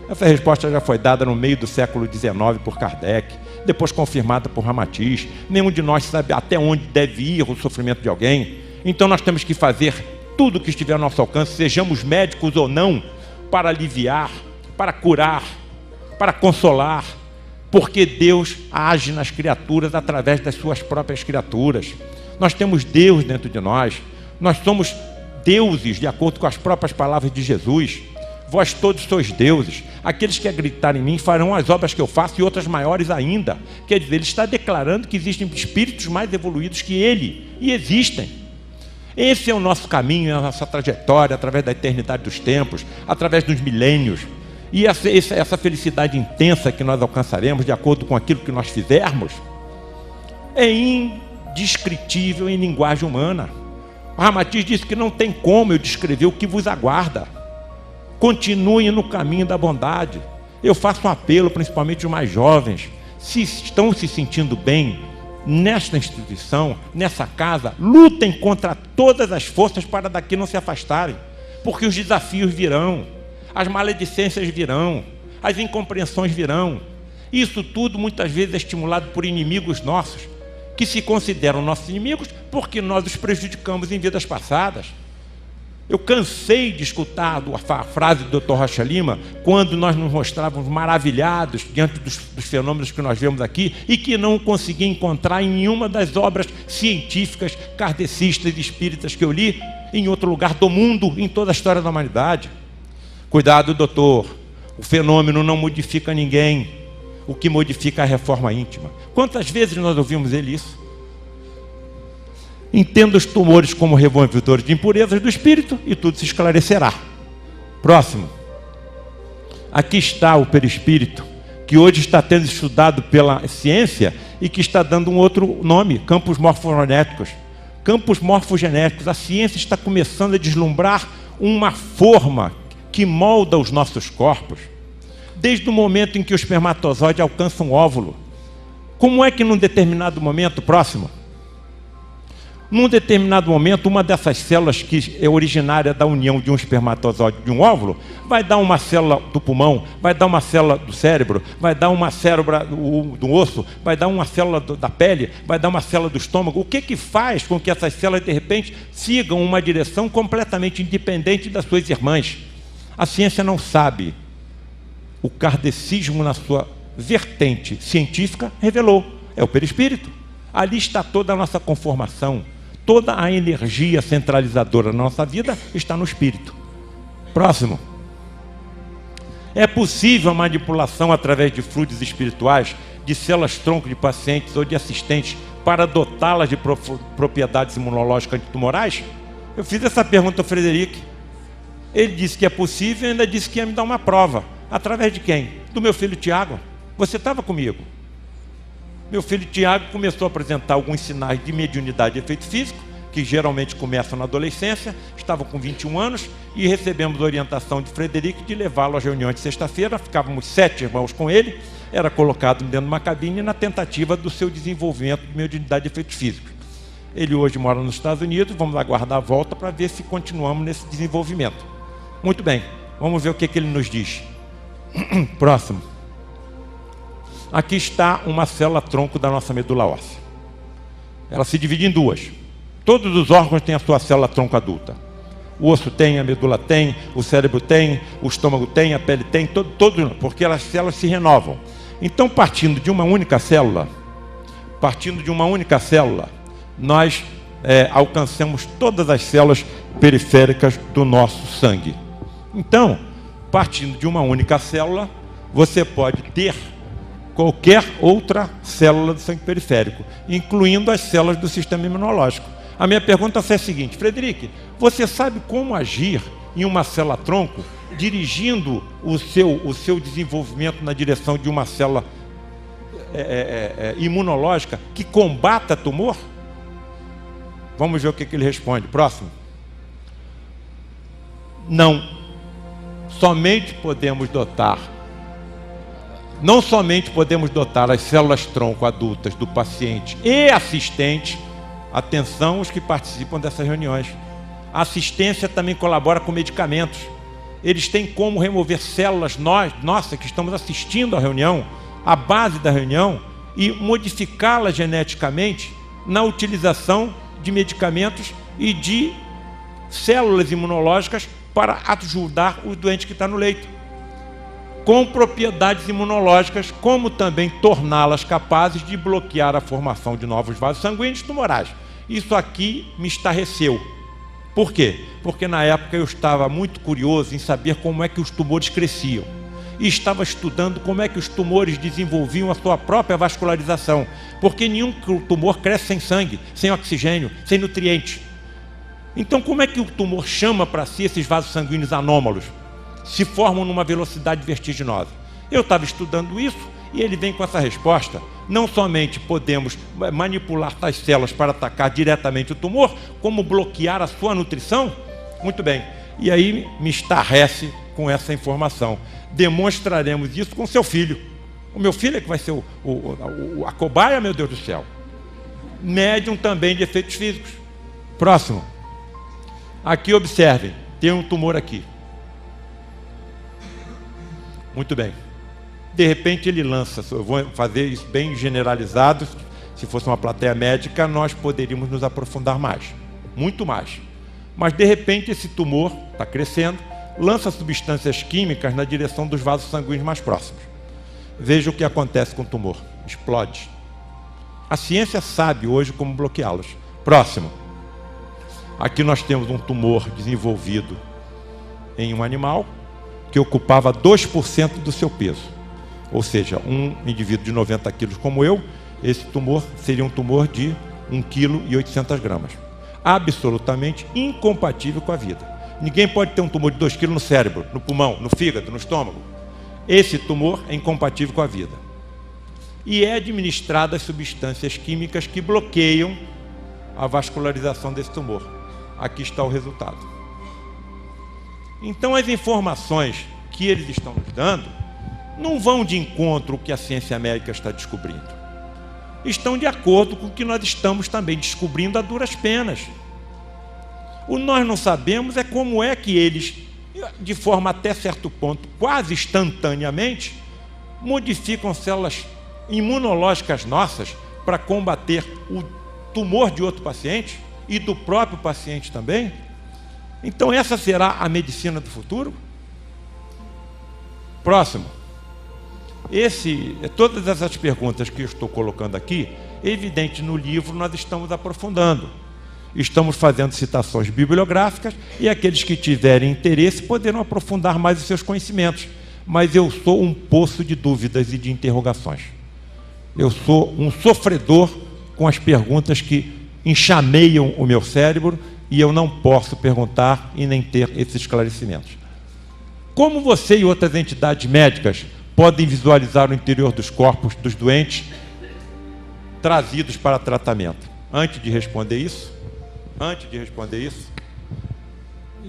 Essa resposta já foi dada no meio do século XIX por Kardec, depois confirmada por Ramatiz. Nenhum de nós sabe até onde deve ir o sofrimento de alguém. Então nós temos que fazer tudo o que estiver ao nosso alcance, sejamos médicos ou não, para aliviar, para curar, para consolar, porque Deus age nas criaturas através das suas próprias criaturas. Nós temos Deus dentro de nós, nós somos deuses, de acordo com as próprias palavras de Jesus. Vós todos sois deuses, aqueles que acreditarem em mim farão as obras que eu faço e outras maiores ainda. Quer dizer, ele está declarando que existem espíritos mais evoluídos que ele, e existem. Esse é o nosso caminho, a nossa trajetória, através da eternidade dos tempos, através dos milênios. E essa felicidade intensa que nós alcançaremos, de acordo com aquilo que nós fizermos, é indescritível em linguagem humana. O Ramatiz disse que não tem como eu descrever o que vos aguarda. Continuem no caminho da bondade. Eu faço um apelo, principalmente aos mais jovens, se estão se sentindo bem nesta instituição, nessa casa, lutem contra todas as forças para daqui não se afastarem, porque os desafios virão, as maledicências virão, as incompreensões virão. Isso tudo muitas vezes é estimulado por inimigos nossos, que se consideram nossos inimigos porque nós os prejudicamos em vidas passadas. Eu cansei de escutar a frase do Dr. Rocha Lima, quando nós nos mostrávamos maravilhados diante dos fenômenos que nós vemos aqui e que não consegui encontrar em nenhuma das obras científicas, kardecistas e espíritas que eu li em outro lugar do mundo, em toda a história da humanidade. Cuidado, doutor, o fenômeno não modifica ninguém, o que modifica é a reforma íntima. Quantas vezes nós ouvimos ele isso? Entenda os tumores como removedores de impurezas do espírito e tudo se esclarecerá. Próximo. Aqui está o perispírito, que hoje está sendo estudado pela ciência e que está dando um outro nome, campos morfogenéticos. Campos morfogenéticos. A ciência está começando a deslumbrar uma forma que molda os nossos corpos, desde o momento em que o espermatozoide alcança um óvulo. Como é que num determinado momento, próximo, num determinado momento, uma dessas células que é originária da união de um espermatozoide e de um óvulo, vai dar uma célula do pulmão, vai dar uma célula do cérebro, vai dar uma célula do osso, vai dar uma célula da pele, vai dar uma célula do estômago. O que faz com que essas células, de repente, sigam uma direção completamente independente das suas irmãs? A ciência não sabe. O kardecismo, na sua vertente científica, revelou. É o perispírito. Ali está toda a nossa conformação. Toda a energia centralizadora da nossa vida está no espírito. Próximo. É possível a manipulação através de fluidos espirituais, de células-tronco de pacientes ou de assistentes, para dotá-las de propriedades imunológicas antitumorais? Eu fiz essa pergunta ao Frederico. Ele disse que é possível e ainda disse que ia me dar uma prova. Através de quem? Do meu filho Tiago. Você estava comigo. Meu filho Tiago começou a apresentar alguns sinais de mediunidade e efeito físico, que geralmente começam na adolescência. Estava com 21 anos e recebemos orientação de Frederico de levá-lo às reuniões de sexta-feira. Ficávamos 7 irmãos com ele, era colocado dentro de uma cabine na tentativa do seu desenvolvimento de mediunidade e efeitos físicos. Ele hoje mora nos Estados Unidos, vamos aguardar a volta para ver se continuamos nesse desenvolvimento. Muito bem, vamos ver o que ele nos diz. Próximo. Aqui está uma célula-tronco da nossa medula óssea. Ela se divide em duas. Todos os órgãos têm a sua célula-tronco adulta. O osso tem, a medula tem, o cérebro tem, o estômago tem, a pele tem, porque as células se renovam. Então, partindo de uma única célula, nós alcançamos todas as células periféricas do nosso sangue. Então, partindo de uma única célula, você pode ter qualquer outra célula do sangue periférico, incluindo as células do sistema imunológico. A minha pergunta é a seguinte: Frederico, você sabe como agir em uma célula-tronco, dirigindo o seu desenvolvimento na direção de uma célula imunológica que combata tumor? Vamos ver o que ele responde. Próximo. Não. não somente podemos dotar as células-tronco adultas do paciente e assistente, atenção os que participam dessas reuniões, a assistência também colabora com medicamentos. Eles têm como remover células nossas que estamos assistindo à reunião, à base da reunião, e modificá-las geneticamente na utilização de medicamentos e de células imunológicas para ajudar o doente que está no leito, com propriedades imunológicas, como também torná-las capazes de bloquear a formação de novos vasos sanguíneos tumorais. Isso aqui me estarreceu. Por quê? Porque na época eu estava muito curioso em saber como é que os tumores cresciam. E estava estudando como é que os tumores desenvolviam a sua própria vascularização. Porque nenhum tumor cresce sem sangue, sem oxigênio, sem nutrientes. Então como é que o tumor chama para si esses vasos sanguíneos anômalos? Se formam numa velocidade vertiginosa. Eu estava estudando isso e ele vem com essa resposta. Não somente podemos manipular tais células para atacar diretamente o tumor, como bloquear a sua nutrição? Muito bem. E aí me estarrece com essa informação. Demonstraremos isso com seu filho. O meu filho é que vai ser a cobaia, meu Deus do céu. Médium também de efeitos físicos. Próximo. Aqui observem, tem um tumor aqui. Muito bem. De repente ele lança, eu vou fazer isso bem generalizado, se fosse uma plateia médica nós poderíamos nos aprofundar mais, muito mais. Mas de repente esse tumor está crescendo, lança substâncias químicas na direção dos vasos sanguíneos mais próximos. Veja o que acontece com o tumor, explode. A ciência sabe hoje como bloqueá-los. Próximo. Aqui nós temos um tumor desenvolvido em um animal que ocupava 2% do seu peso. Ou seja, um indivíduo de 90 quilos como eu, esse tumor seria um tumor de 1,8 kg. Absolutamente incompatível com a vida. Ninguém pode ter um tumor de 2 kg no cérebro, no pulmão, no fígado, no estômago. Esse tumor é incompatível com a vida. E é administradas substâncias químicas que bloqueiam a vascularização desse tumor. Aqui está o resultado. Então as informações que eles estão nos dando não vão de encontro ao que a ciência médica está descobrindo. Estão de acordo com o que nós estamos também descobrindo a duras penas. O nós não sabemos é como é que eles, de forma até certo ponto, quase instantaneamente, modificam células imunológicas nossas para combater o tumor de outro paciente e do próprio paciente também. Então essa será a medicina do futuro? Próximo. Todas essas perguntas que eu estou colocando aqui, evidente no livro nós estamos aprofundando. Estamos fazendo citações bibliográficas e aqueles que tiverem interesse poderão aprofundar mais os seus conhecimentos. Mas eu sou um poço de dúvidas e de interrogações. Eu sou um sofredor com as perguntas que enxameiam o meu cérebro e eu não posso perguntar e nem ter esses esclarecimentos. Como você e outras entidades médicas podem visualizar o interior dos corpos dos doentes trazidos para tratamento? Antes de responder isso,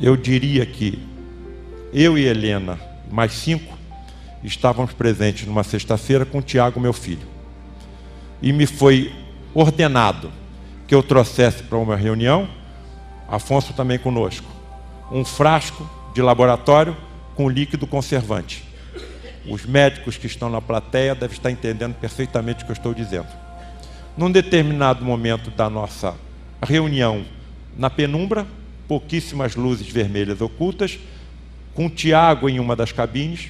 eu diria que eu e Helena, mais 5, estávamos presentes numa sexta-feira com o Tiago, meu filho. E me foi ordenado que eu trouxesse para uma reunião, Afonso também conosco, um frasco de laboratório com líquido conservante. Os médicos que estão na plateia devem estar entendendo perfeitamente o que eu estou dizendo. Num determinado momento da nossa reunião, na penumbra, pouquíssimas luzes vermelhas ocultas, com Tiago em uma das cabines,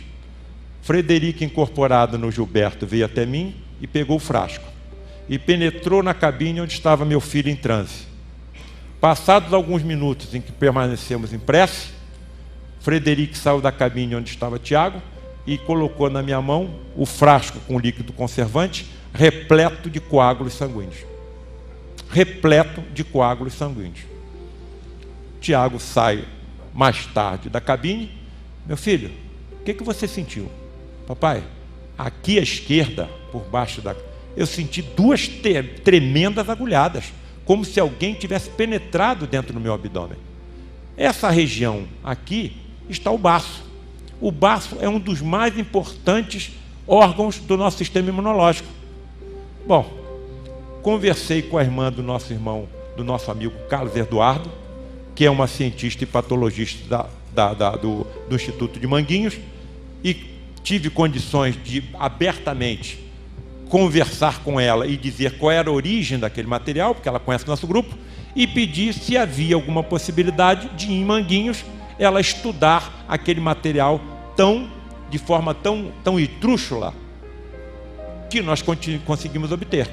Frederico, incorporado no Gilberto, veio até mim e pegou o frasco e penetrou na cabine onde estava meu filho em transe. Passados alguns minutos em que permanecemos em prece, Frederico saiu da cabine onde estava Tiago e colocou na minha mão o frasco com líquido conservante repleto de coágulos sanguíneos. Repleto de coágulos sanguíneos. Tiago sai mais tarde da cabine. Meu filho, o que você sentiu? Papai, aqui à esquerda, por baixo da... eu senti 2 tremendas agulhadas, como se alguém tivesse penetrado dentro do meu abdômen. Essa região aqui está o baço. o baço é um dos mais importantes órgãos do nosso sistema imunológico. Bom, conversei com a irmã do nosso amigo Carlos Eduardo, que é uma cientista e patologista do Instituto de Manguinhos, e tive condições de abertamente conversar com ela e dizer qual era a origem daquele material, porque ela conhece o nosso grupo, e pedir se havia alguma possibilidade de, em Manguinhos, ela estudar aquele material de forma tão esdrúxula que nós conseguimos obter.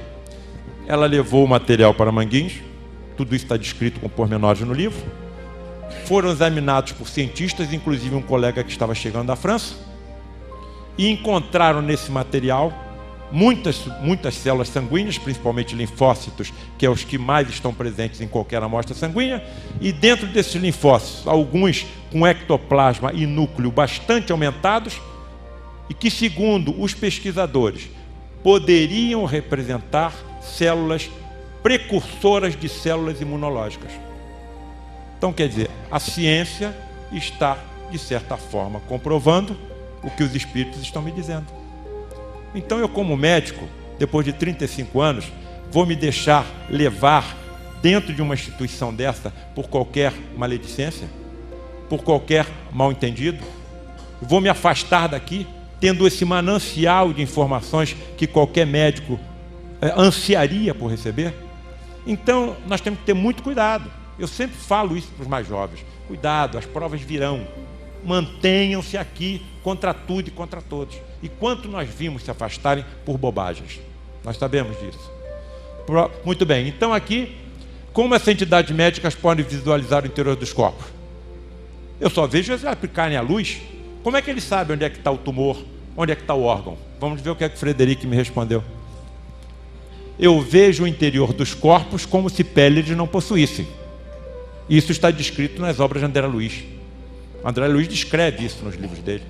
Ela levou o material para Manguinhos, tudo isso está descrito com pormenores no livro. Foram examinados por cientistas, inclusive um colega que estava chegando da França, e encontraram nesse material muitas células sanguíneas, principalmente linfócitos, que é os que mais estão presentes em qualquer amostra sanguínea, e dentro desses linfócitos, alguns com ectoplasma e núcleo bastante aumentados, e que, segundo os pesquisadores, poderiam representar células precursoras de células imunológicas. Então, quer dizer, a ciência está, de certa forma, comprovando o que os espíritos estão me dizendo. Então, eu, como médico, depois de 35 anos, vou me deixar levar dentro de uma instituição dessa por qualquer maledicência, por qualquer mal-entendido? Vou me afastar daqui, tendo esse manancial de informações que qualquer médico ansiaria por receber? Então, nós temos que ter muito cuidado. Eu sempre falo isso para os mais jovens. Cuidado, as provas virão. Mantenham-se aqui contra tudo e contra todos. E quanto nós vimos se afastarem por bobagens? Nós sabemos disso. Muito bem, então aqui, como essas entidades médicas podem visualizar o interior dos corpos? Eu só vejo eles aplicarem a luz. Como é que eles sabem onde é que está o tumor? Onde é que está o órgão? Vamos ver o que é que o Frederico me respondeu. Eu vejo o interior dos corpos como se pele eles não possuíssem. Isso está descrito nas obras de André Luiz. André Luiz descreve isso nos livros dele.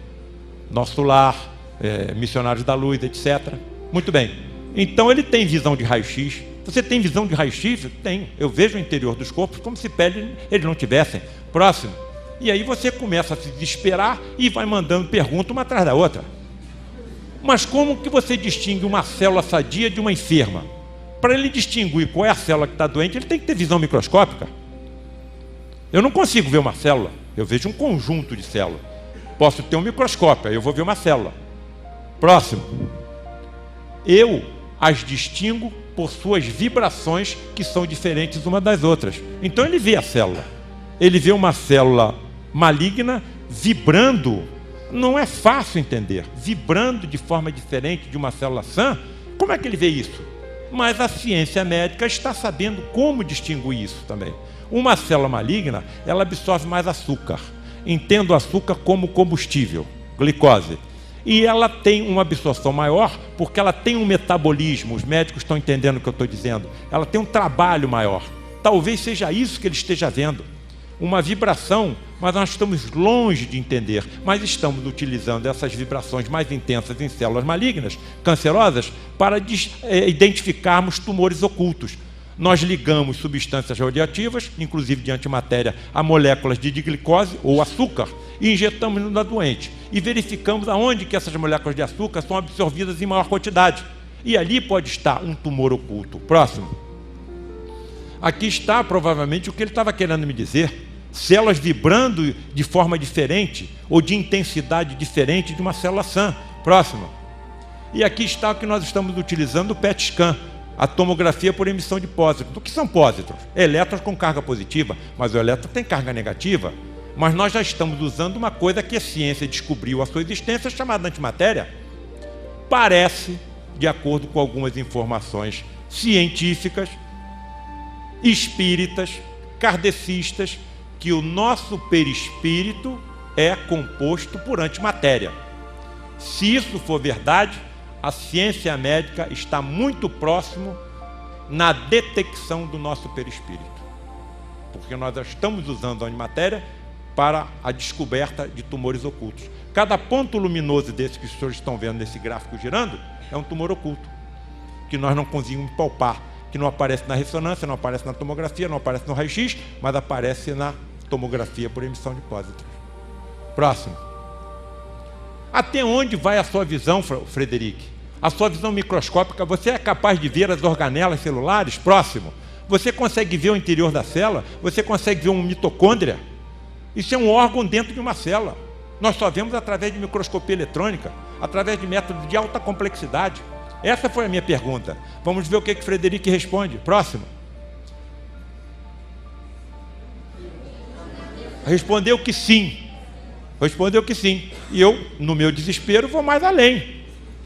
Nosso Lar, Missionários da Luz, etc. Muito bem. Então ele tem visão de raio-x. Você tem visão de raio-x? Tenho. Eu vejo o interior dos corpos como se pele eles não tivessem. Próximo. E aí você começa a se desesperar e vai mandando pergunta uma atrás da outra. Mas como que você distingue uma célula sadia de uma enferma? Para ele distinguir qual é a célula que está doente, ele tem que ter visão microscópica. Eu não consigo ver uma célula, eu vejo um conjunto de células. Posso ter um microscópio, aí eu vou ver uma célula. Próximo. Eu as distingo por suas vibrações, que são diferentes uma das outras. Então ele vê a célula. Ele vê uma célula maligna vibrando. Não é fácil entender. Vibrando de forma diferente de uma célula sã. Como é que ele vê isso? Mas a ciência médica está sabendo como distinguir isso também. Uma célula maligna, ela absorve mais açúcar. Entendo o açúcar como combustível, glicose. E ela tem uma absorção maior porque ela tem um metabolismo. Os médicos estão entendendo o que eu estou dizendo. Ela tem um trabalho maior. Talvez seja isso que ele esteja vendo. Uma vibração, mas nós estamos longe de entender. Mas estamos utilizando essas vibrações mais intensas em células malignas, cancerosas, para identificarmos tumores ocultos. Nós ligamos substâncias radioativas, inclusive de antimatéria, a moléculas de glicose ou açúcar, e injetamos no doente. E verificamos aonde que essas moléculas de açúcar são absorvidas em maior quantidade. E ali pode estar um tumor oculto. Próximo. Aqui está provavelmente o que ele estava querendo me dizer. Células vibrando de forma diferente ou de intensidade diferente de uma célula sã. Próximo. E aqui está o que nós estamos utilizando, o PET scan. A tomografia por emissão de pósitrons. O que são pósitrons? Elétrons com carga positiva, mas o elétron tem carga negativa. Mas nós já estamos usando uma coisa que a ciência descobriu a sua existência, chamada antimatéria. Parece, de acordo com algumas informações científicas, espíritas, kardecistas, que o nosso perispírito é composto por antimatéria. Se isso for verdade, a ciência médica está muito próximo na detecção do nosso perispírito. Porque nós estamos usando a antimatéria para a descoberta de tumores ocultos. Cada ponto luminoso desse que os senhores estão vendo nesse gráfico girando é um tumor oculto, que nós não conseguimos palpar, que não aparece na ressonância, não aparece na tomografia, não aparece no raio-x, mas aparece na tomografia por emissão de pósitrons. Próximo. Até onde vai a sua visão, Frederic? A sua visão microscópica, você é capaz de ver as organelas celulares? Próximo. Você consegue ver o interior da célula? Você consegue ver uma mitocôndria? Isso é um órgão dentro de uma célula. Nós só vemos através de microscopia eletrônica, através de métodos de alta complexidade. Essa foi a minha pergunta. Vamos ver o que Frederic responde. Próximo. Respondeu que sim. Respondeu que sim. E eu, no meu desespero, vou mais além.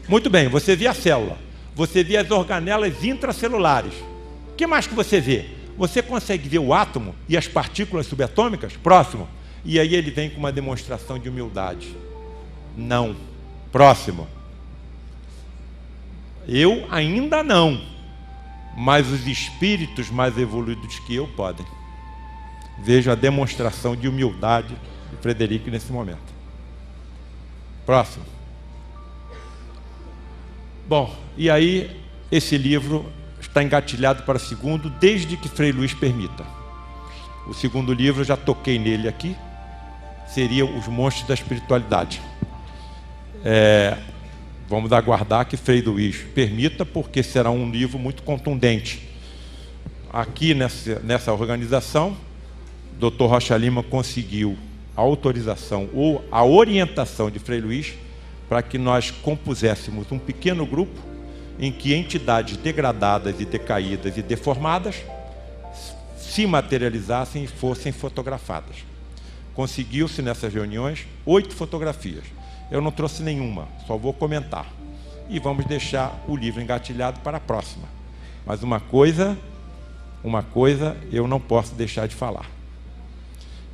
Muito bem, você vê a célula. Você vê as organelas intracelulares. O que mais que você vê? Você consegue ver o átomo e as partículas subatômicas? Próximo. E aí ele vem com uma demonstração de humildade. Não. Próximo. Eu ainda não. Mas os espíritos mais evoluídos que eu podem. Vejo a demonstração de humildade de Frederic nesse momento. Próximo. Bom, e aí esse livro está engatilhado para segundo, desde que Frei Luís permita. O segundo livro, eu já toquei nele aqui, seria Os Monstros da Espiritualidade. Vamos aguardar que Frei Luís permita, porque será um livro muito contundente. Aqui nessa organização, Dr. Rocha Lima conseguiu a autorização ou a orientação de Frei Luís para que nós compuséssemos um pequeno grupo em que entidades degradadas e decaídas e deformadas se materializassem e fossem fotografadas. Conseguiu-se nessas reuniões 8 fotografias. Eu não trouxe nenhuma, só vou comentar. E vamos deixar o livro engatilhado para a próxima. Mas uma coisa eu não posso deixar de falar.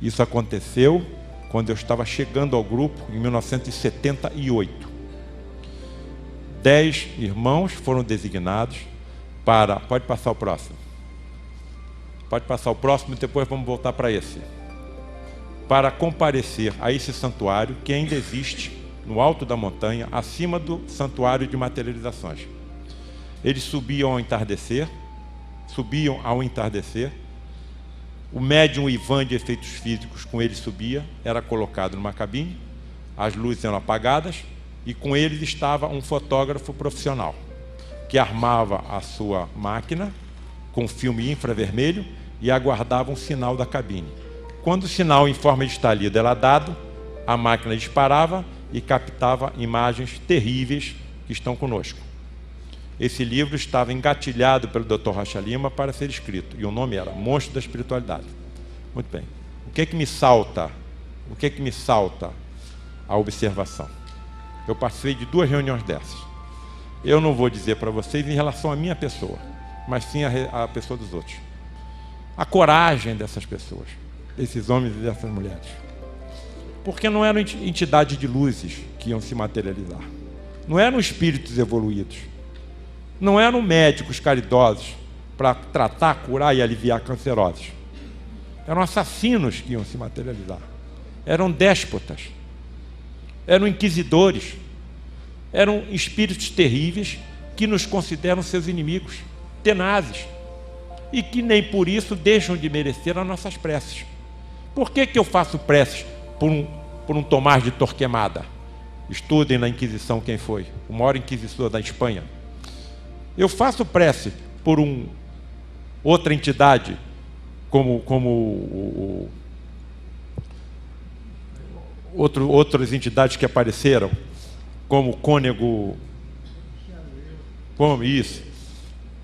Isso aconteceu quando eu estava chegando ao grupo, em 1978. 10 irmãos foram designados para... Pode passar o próximo. Pode passar o próximo e depois vamos voltar para esse. Para comparecer a esse santuário que ainda existe no alto da montanha, acima do santuário de materializações. Eles subiam ao entardecer. O médium Ivan de efeitos físicos com ele subia, era colocado numa cabine, as luzes eram apagadas e com eles estava um fotógrafo profissional que armava a sua máquina com filme infravermelho e aguardava um sinal da cabine. Quando o sinal em forma de estalido era dado, a máquina disparava e captava imagens terríveis que estão conosco. Esse livro estava engatilhado pelo Dr. Rocha Lima para ser escrito, e o nome era Monstro da Espiritualidade. Muito bem. O que é que me salta a observação? Eu participei de 2 reuniões dessas. Eu não vou dizer para vocês em relação à minha pessoa, mas sim à pessoa dos outros. A coragem dessas pessoas, desses homens e dessas mulheres. Porque não eram entidades de luzes que iam se materializar. Não eram espíritos evoluídos. Não eram médicos caridosos para tratar, curar e aliviar cancerosos. Eram assassinos que iam se materializar. Eram déspotas. Eram inquisidores. Eram espíritos terríveis que nos consideram seus inimigos, tenazes. E que nem por isso deixam de merecer as nossas preces. Por que eu faço preces por um Tomás de Torquemada? Estudem na Inquisição quem foi, o maior inquisidor da Espanha. Eu faço prece por outra entidade, outras entidades que apareceram, como o cônego, como isso.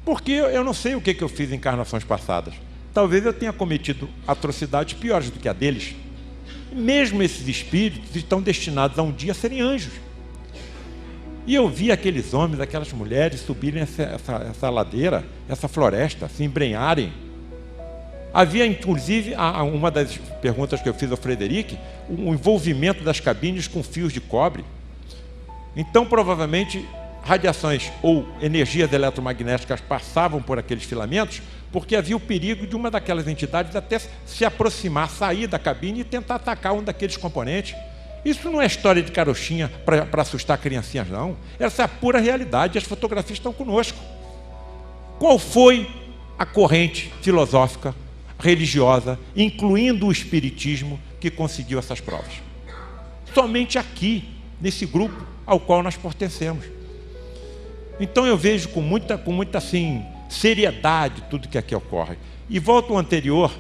Porque eu não sei o que eu fiz em encarnações passadas. Talvez eu tenha cometido atrocidades piores do que a deles. Mesmo esses espíritos estão destinados a um dia a serem anjos. E eu vi aqueles homens, aquelas mulheres subirem essa ladeira, essa floresta, se embrenharem. Havia, inclusive, uma das perguntas que eu fiz ao Frederic, o envolvimento das cabines com fios de cobre. Então, provavelmente, radiações ou energias eletromagnéticas passavam por aqueles filamentos, porque havia o perigo de uma daquelas entidades até se aproximar, sair da cabine e tentar atacar um daqueles componentes. Isso não é história de carochinha para assustar criancinhas, não. Essa é a pura realidade, as fotografias estão conosco. Qual foi a corrente filosófica, religiosa, incluindo o espiritismo, que conseguiu essas provas? Somente aqui, nesse grupo ao qual nós pertencemos. Então eu vejo com muita assim, seriedade tudo que aqui ocorre. E volto ao anterior,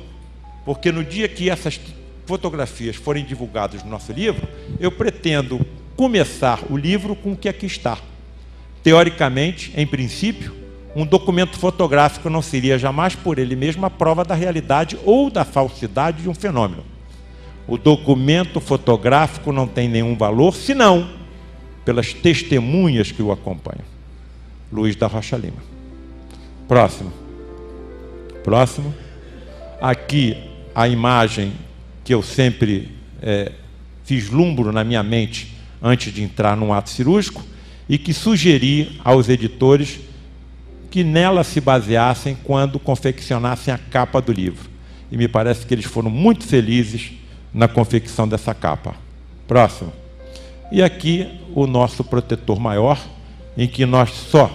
porque no dia que essas fotografias forem divulgadas no nosso livro, eu pretendo começar o livro com o que aqui está. Teoricamente, em princípio, um documento fotográfico não seria jamais por ele mesmo a prova da realidade ou da falsidade de um fenômeno. O documento fotográfico não tem nenhum valor, senão pelas testemunhas que o acompanham. Luiz da Rocha Lima. Próximo. Próximo. Aqui a imagem que eu sempre vislumbro na minha mente antes de entrar num ato cirúrgico e que sugeri aos editores que nela se baseassem quando confeccionassem a capa do livro. E me parece que eles foram muito felizes na confecção dessa capa. Próximo. E aqui o nosso protetor maior, em que nós só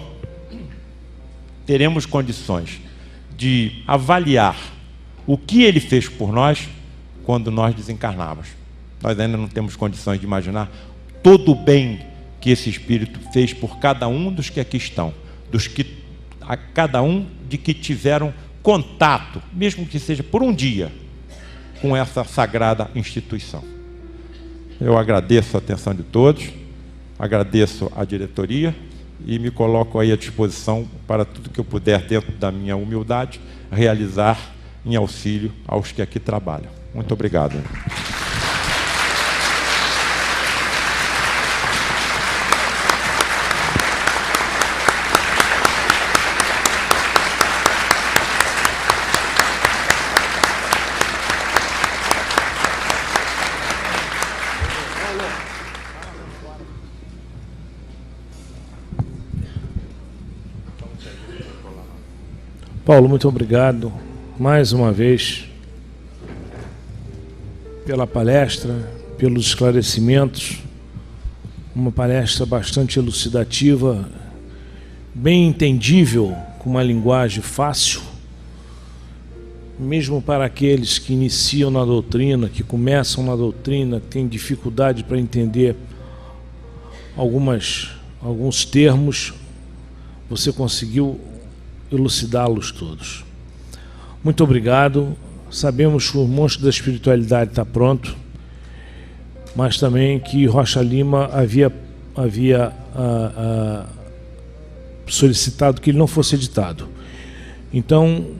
teremos condições de avaliar o que ele fez por nós quando nós desencarnarmos. Nós ainda não temos condições de imaginar todo o bem que esse Espírito fez por cada um dos que aqui estão, a cada um de que tiveram contato, mesmo que seja por um dia, com essa sagrada instituição. Eu agradeço a atenção de todos, agradeço a diretoria e me coloco aí à disposição para tudo que eu puder, dentro da minha humildade, realizar em auxílio aos que aqui trabalham. Muito obrigado. Paulo, muito obrigado mais uma vez pela palestra, pelos esclarecimentos. Uma palestra bastante elucidativa, bem entendível, com uma linguagem fácil, mesmo para aqueles que iniciam na doutrina, que começam na doutrina, que têm dificuldade para entender alguns termos, você conseguiu elucidá-los todos. Muito obrigado. Sabemos que o monstro da espiritualidade está pronto, mas também que Rocha Lima havia solicitado que ele não fosse editado. Então,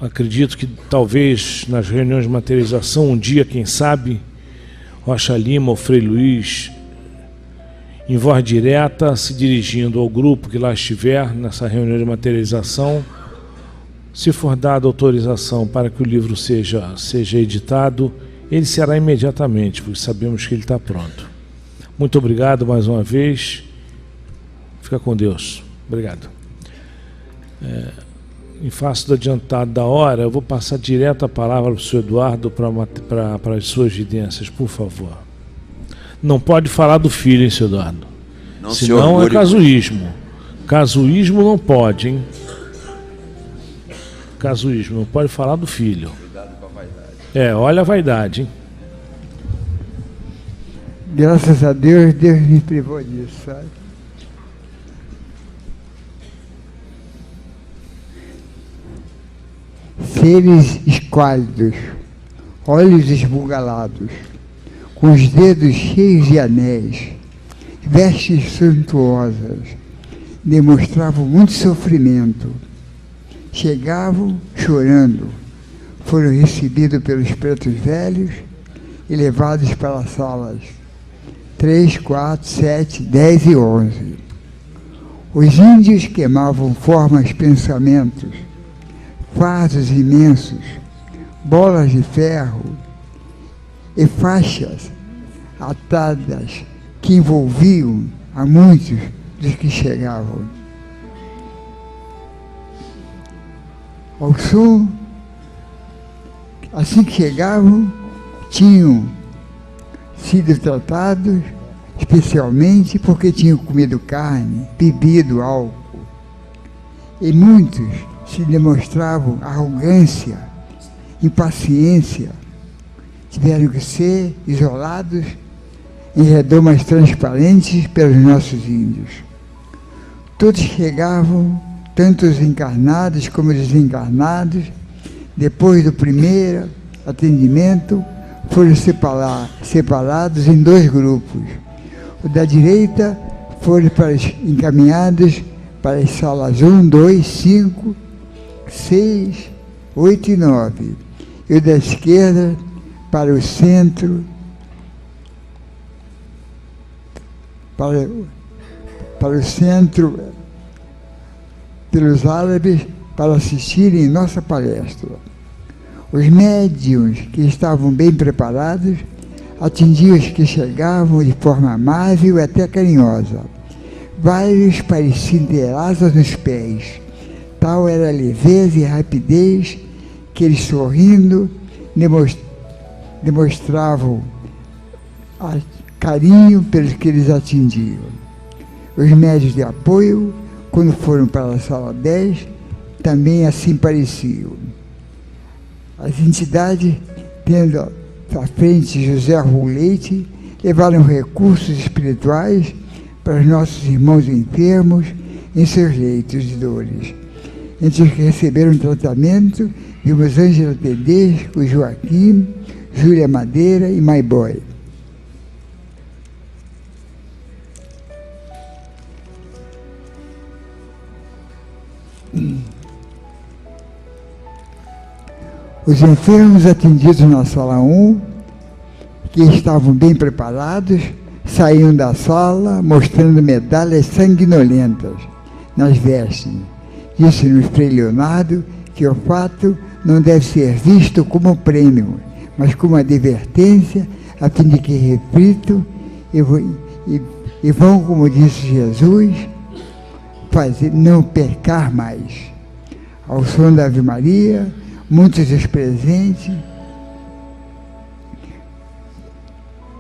acredito que talvez nas reuniões de materialização, um dia, quem sabe, Rocha Lima ou Frei Luiz, em voz direta, se dirigindo ao grupo que lá estiver, nessa reunião de materialização, se for dada autorização para que o livro seja editado, ele será imediatamente, porque sabemos que ele está pronto. Muito obrigado mais uma vez. Fica com Deus. Obrigado. Em face do adiantado da hora, eu vou passar direto a palavra para o senhor Eduardo para as suas evidências, por favor. Não pode falar do filho, hein, senhor Eduardo? Não, senão é casuísmo. Casuísmo não pode, hein? Casuísmo, não pode falar do filho. Cuidado com a vaidade. Olha a vaidade, hein? Graças a Deus, Deus me privou disso, sabe? Seres esquálidos, olhos esbugalados, com os dedos cheios de anéis, vestes suntuosas, demonstravam muito sofrimento. Chegavam chorando, foram recebidos pelos pretos velhos e levados para as salas 3, 4, 7, 10 e 11. Os índios queimavam formas, pensamentos, fardos imensos, bolas de ferro e faixas atadas que envolviam a muitos dos que chegavam. Ao sul, assim que chegavam, tinham sido tratados especialmente porque tinham comido carne, bebido álcool. E muitos se demonstravam arrogância, impaciência, tiveram que ser isolados em redomas transparentes pelos nossos índios. Todos chegavam, tanto os encarnados como os desencarnados, depois do primeiro atendimento, foram separados em 2 grupos. O da direita foram encaminhados para as salas 1, 2, 5, 6, 8 e 9. E o da esquerda para o centro, para o centro, pelos árabes, para assistirem nossa palestra. Os médiuns que estavam bem preparados atendiam os que chegavam de forma amável e até carinhosa. Vários pareciam ter asas nos pés. Tal era a leveza e rapidez que eles, sorrindo, demonstravam carinho pelos que eles atendiam. Os médios de apoio, quando foram para a sala 10, também assim pareciam. As entidades, tendo à frente José Roulete, levaram recursos espirituais para os nossos irmãos enfermos em seus leitos de dores. Entre os que receberam tratamento, vimos Ângela Tedesco, Joaquim, Júlia Madeira e Maiboy. Os enfermos atendidos na sala 1, que estavam bem preparados, saíam da sala mostrando medalhas sanguinolentas nas vestes. Disse-nos Frei Leonardo que o fato não deve ser visto como prêmio, mas como advertência, a fim de que reflitam e vão, como disse Jesus, não pecar mais. Ao som da Ave Maria, muitos dos presentes,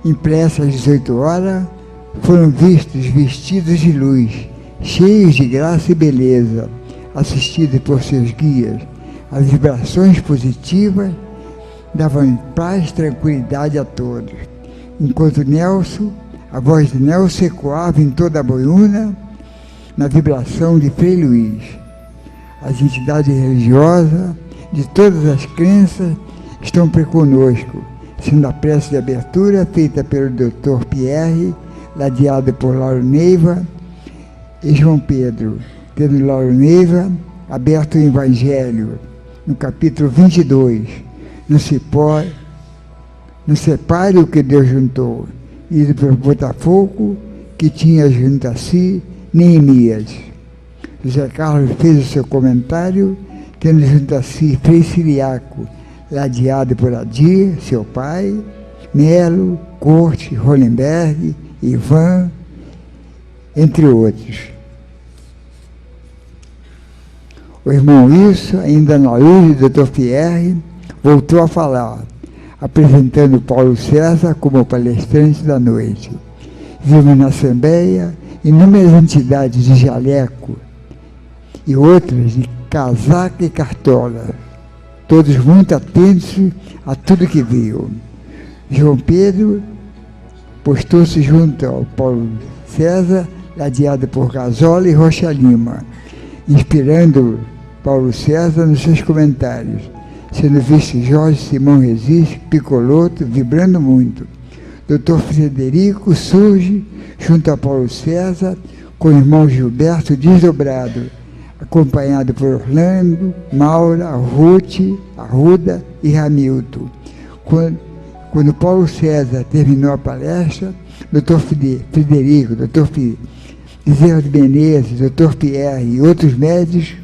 impressa às 18 horas, foram vistos vestidos de luz, cheios de graça e beleza, assistidos por seus guias. As vibrações positivas davam paz e tranquilidade a todos. Enquanto a voz de Nelson ecoava em toda a boiuna, na vibração de Frei Luiz. As entidades religiosas de todas as crenças estão conosco, sendo a prece de abertura feita pelo Dr. Pierre, ladeado por Lauro Neiva e João Pedro, tendo Lauro Neiva aberto o Evangelho, no capítulo 22, não separe o que Deus juntou, ido para o Botafogo, que tinha junto a si Neemias. José Carlos fez o seu comentário, tendo junto a si Frei Siriaco, ladeado por Adir, seu pai, Melo, Corte, Hollenberg, Ivan, entre outros. O irmão Wilson, ainda na luz do Dr. Pierre, voltou a falar, apresentando Paulo César como palestrante da noite. Vimos na Assembleia inúmeras entidades de jaleco e outras de casaca e cartola, todos muito atentos a tudo que viu. João Pedro postou-se junto ao Paulo César, ladeado por Gazola e Rocha Lima, inspirando Paulo César nos seus comentários, sendo visto Jorge Simão Resiste, Picoloto, vibrando muito. Dr. Frederico surge junto a Paulo César, com o irmão Gilberto desdobrado, acompanhado por Orlando, Maura, Ruth, Arruda e Ramilton. Quando Paulo César terminou a palestra, Dr. Frederico, Dr. Bezerra de Menezes, Dr. Pierre e outros médicos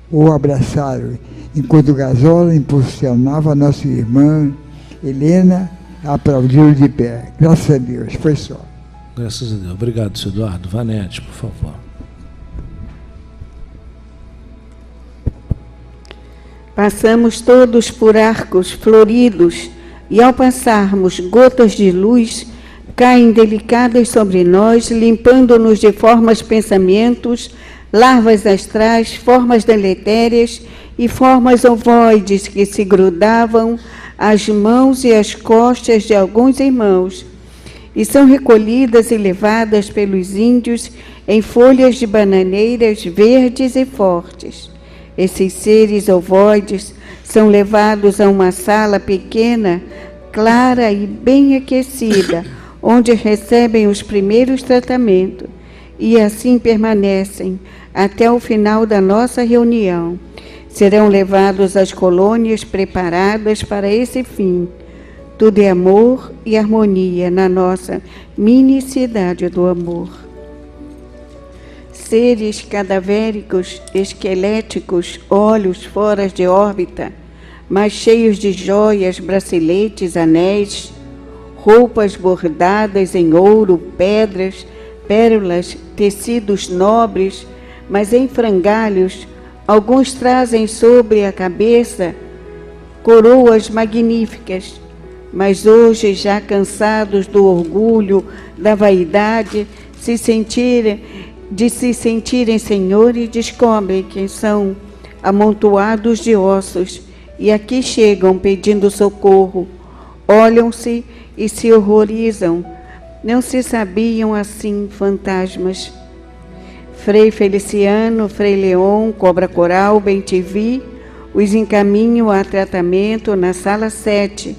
o abraçaram, enquanto Gazola impulsionava a nossa irmã Helena a aplaudir de pé. Graças a Deus, foi só. Graças a Deus. Obrigado, Sr. Eduardo. Vanete, por favor. Passamos todos por arcos floridos e, ao passarmos, gotas de luz caem delicadas sobre nós, limpando-nos de formas, pensamentos, larvas astrais, formas deletérias e formas ovoides que se grudavam às mãos e às costas de alguns irmãos e são recolhidas e levadas pelos índios em folhas de bananeiras verdes e fortes. Esses seres ovoides são levados a uma sala pequena, clara e bem aquecida, onde recebem os primeiros tratamentos, e assim permanecem até o final da nossa reunião. Serão levados às colônias preparadas para esse fim. Tudo é amor e harmonia na nossa mini cidade do amor. Seres cadavéricos, esqueléticos, olhos fora de órbita, mas cheios de joias, braceletes, anéis, roupas bordadas em ouro, pedras, pérolas, tecidos nobres, mas em frangalhos. Alguns trazem sobre a cabeça coroas magníficas, mas hoje, já cansados do orgulho, da vaidade, de se sentirem senhores, descobrem que são amontoados de ossos, e aqui chegam pedindo socorro. Olham-se e se horrorizam. Não se sabiam assim fantasmas. Frei Feliciano, Frei Leon, Cobra Coral, Bem-te-vi, os encaminham a tratamento na sala 7.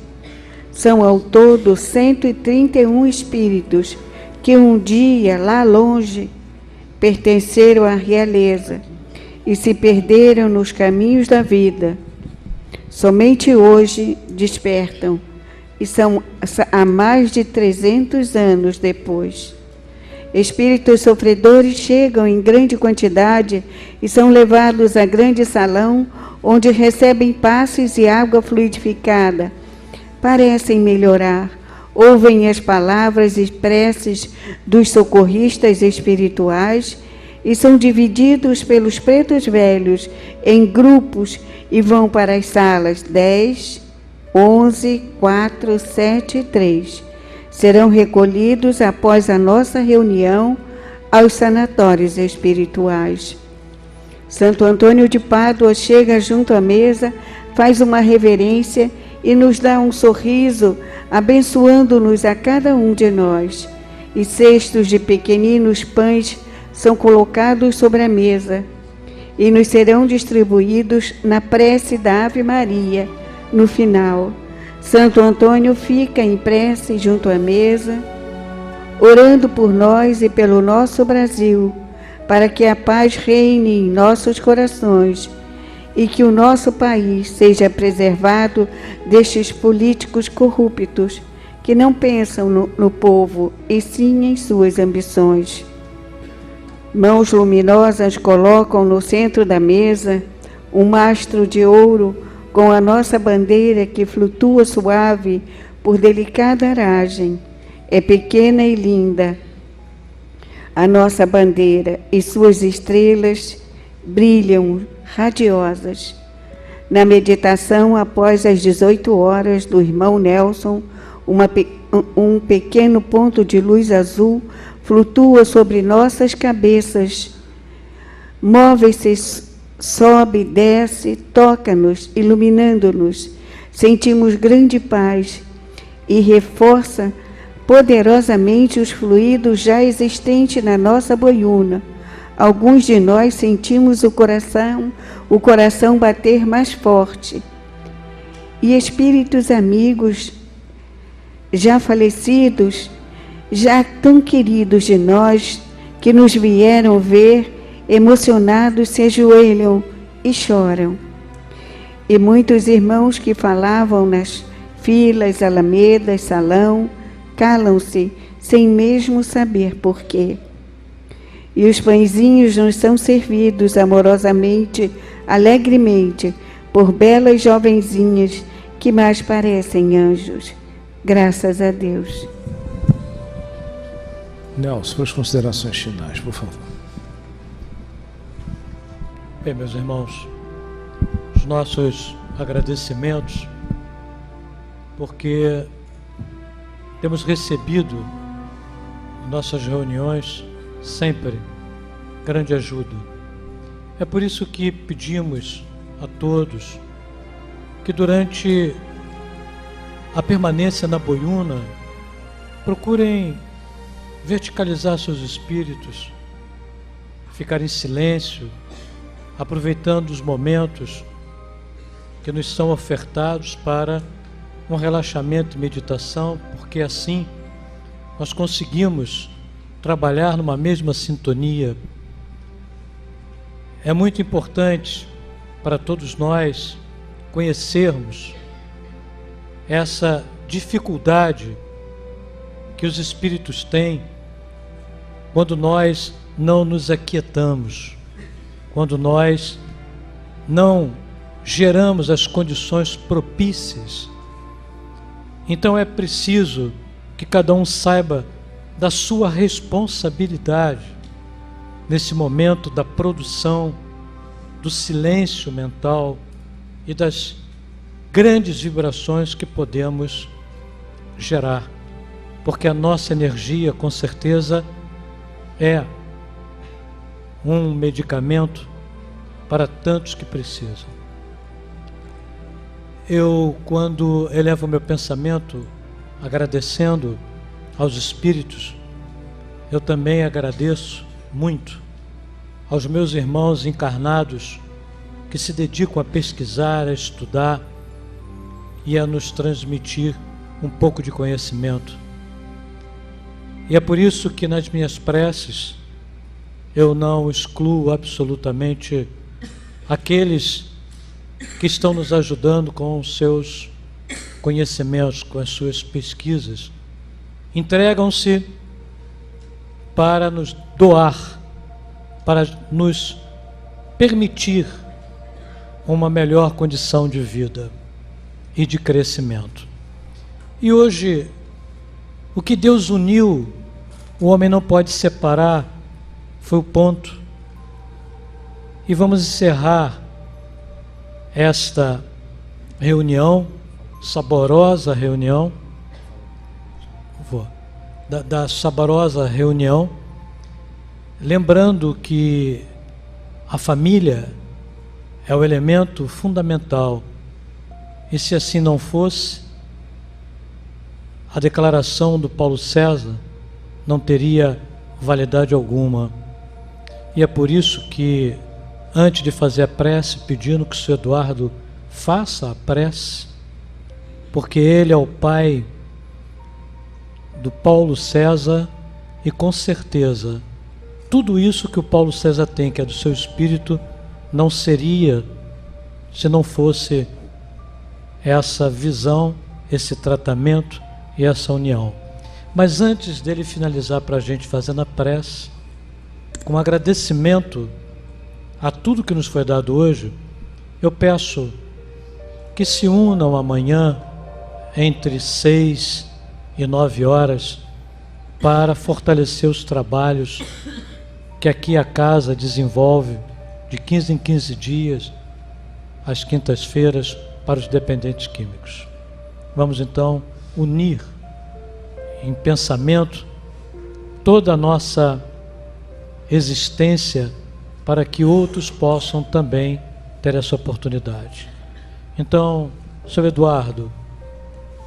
São ao todo 131 espíritos que um dia, lá longe, pertenceram à realeza e se perderam nos caminhos da vida. Somente hoje despertam, e são há mais de 300 anos depois. Espíritos sofredores chegam em grande quantidade e são levados a grande salão, onde recebem passes e água fluidificada. Parecem melhorar, ouvem as palavras e preces dos socorristas espirituais e são divididos pelos pretos velhos em grupos e vão para as salas 10, 11, 4, 7 e 3. Serão recolhidos após a nossa reunião aos sanatórios espirituais. Santo Antônio de Pádua chega junto à mesa, faz uma reverência e nos dá um sorriso, abençoando-nos a cada um de nós. E cestos de pequeninos pães são colocados sobre a mesa e nos serão distribuídos na prece da Ave Maria, no final. Santo Antônio fica em prece junto à mesa, orando por nós e pelo nosso Brasil, para que a paz reine em nossos corações e que o nosso país seja preservado destes políticos corruptos que não pensam no povo e sim em suas ambições. Mãos luminosas colocam no centro da mesa um mastro de ouro com a nossa bandeira que flutua suave por delicada aragem. É pequena e linda a nossa bandeira e suas estrelas brilham radiosas. Na meditação, após as 18 horas do irmão Nelson, um pequeno ponto de luz azul flutua sobre nossas cabeças. Move-se, sobe, desce, toca-nos, iluminando-nos. Sentimos grande paz e reforça poderosamente os fluidos já existentes na nossa boiuna. Alguns de nós sentimos o coração bater mais forte. E espíritos amigos, já falecidos, já tão queridos de nós, que nos vieram ver, emocionados, se ajoelham e choram. E muitos irmãos que falavam nas filas, alamedas, salão, calam-se, sem mesmo saber porquê. E os pãezinhos nos são servidos amorosamente, alegremente, por belas jovenzinhas que mais parecem anjos. Graças a Deus. Nelson, suas considerações finais, por favor. Bem, meus irmãos, os nossos agradecimentos, porque temos recebido em nossas reuniões sempre grande ajuda. É por isso que pedimos a todos que durante a permanência na boiuna procurem verticalizar seus espíritos, ficar em silêncio, aproveitando os momentos que nos são ofertados para um relaxamento e meditação, porque assim nós conseguimos trabalhar numa mesma sintonia. É muito importante para todos nós conhecermos essa dificuldade que os espíritos têm quando nós não nos aquietamos, quando nós não geramos as condições propícias. Então é preciso que cada um saiba da sua responsabilidade nesse momento da produção, do silêncio mental e das grandes vibrações que podemos gerar, porque a nossa energia, com certeza, é um medicamento para tantos que precisam. Eu, quando elevo meu pensamento agradecendo aos espíritos, eu também agradeço muito aos meus irmãos encarnados que se dedicam a pesquisar, a estudar e a nos transmitir um pouco de conhecimento. E é por isso que nas minhas preces eu não excluo absolutamente aqueles que estão nos ajudando com os seus conhecimentos, com as suas pesquisas. Entregam-se para nos doar, para nos permitir uma melhor condição de vida e de crescimento. E hoje, o que Deus uniu, o homem não pode separar, foi o ponto. E vamos encerrar esta reunião, saborosa reunião, da saborosa reunião, lembrando que a família é o elemento fundamental, e se assim não fosse, a declaração do Paulo César não teria validade alguma. E é por isso que, antes de fazer a prece, pedindo que o Sr. Eduardo faça a prece, porque ele é o pai do Paulo César e com certeza tudo isso que o Paulo César tem, que é do seu espírito, não seria se não fosse essa visão, esse tratamento e essa união. Mas antes dele finalizar para a gente fazendo a prece, com agradecimento a tudo que nos foi dado hoje, eu peço que se unam amanhã entre 6 e 9 horas para fortalecer os trabalhos que aqui a casa desenvolve de 15 em 15 dias, às quintas-feiras, para os dependentes químicos. Vamos então unir em pensamento toda a nossa existência para que outros possam também ter essa oportunidade. Então, Sr. Eduardo,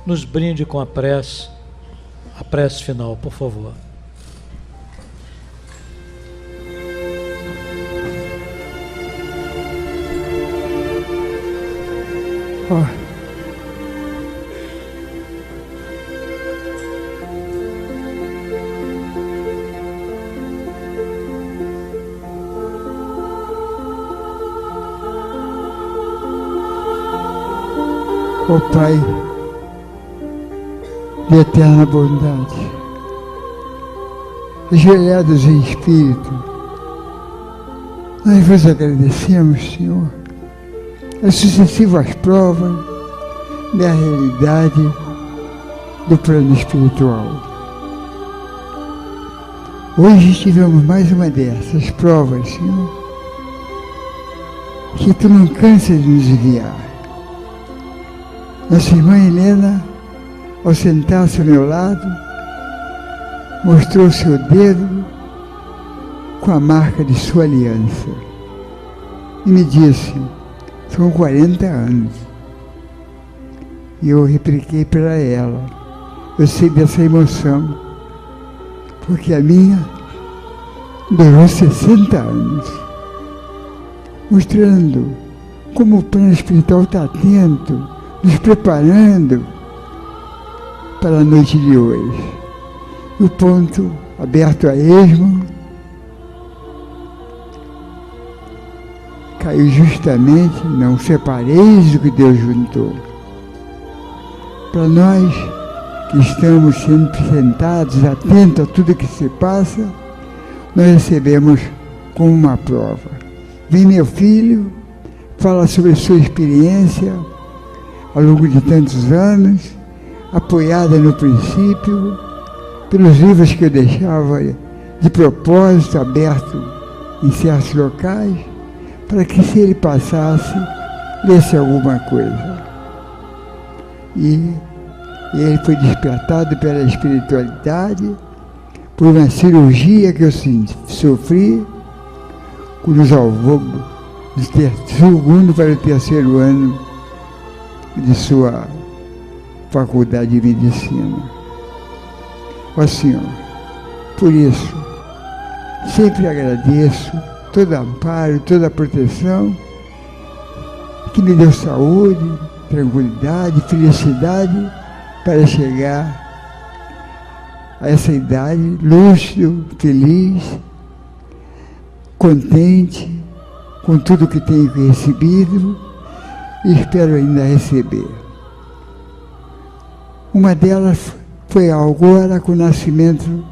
nos brinde com a prece final, por favor. Ó Pai de eterna bondade, ajoelhados em espírito, nós vos agradecemos, Senhor, as sucessivas provas da realidade do plano espiritual. Hoje tivemos mais uma dessas provas, Senhor, que Tu não cansas de nos enviar. Nossa irmã Helena, ao sentar-se ao meu lado, mostrou seu dedo com a marca de sua aliança e me disse: são 40 anos. E eu repliquei para ela: Eu sei dessa emoção, porque a minha durou 60 anos, mostrando como o plano espiritual está atento, nos preparando para a noite de hoje. E o ponto aberto a esmo caiu justamente, não separeis o que Deus juntou. Para nós que estamos sempre sentados, atentos a tudo que se passa, nós recebemos como uma prova. Vem meu filho, fala sobre sua experiência ao longo de tantos anos, apoiada no princípio, pelos livros que eu deixava de propósito aberto em certos locais, para que se ele passasse, lesse alguma coisa. E ele foi despertado pela espiritualidade, por uma cirurgia que eu sofri, que nos salvou do segundo para o terceiro ano de sua faculdade de medicina. Ó Senhor, por isso, sempre agradeço todo amparo, toda proteção, que me deu saúde, tranquilidade, felicidade, para chegar a essa idade, lúcido, feliz, contente com tudo que tenho recebido e espero ainda receber. Uma delas foi agora com o nascimento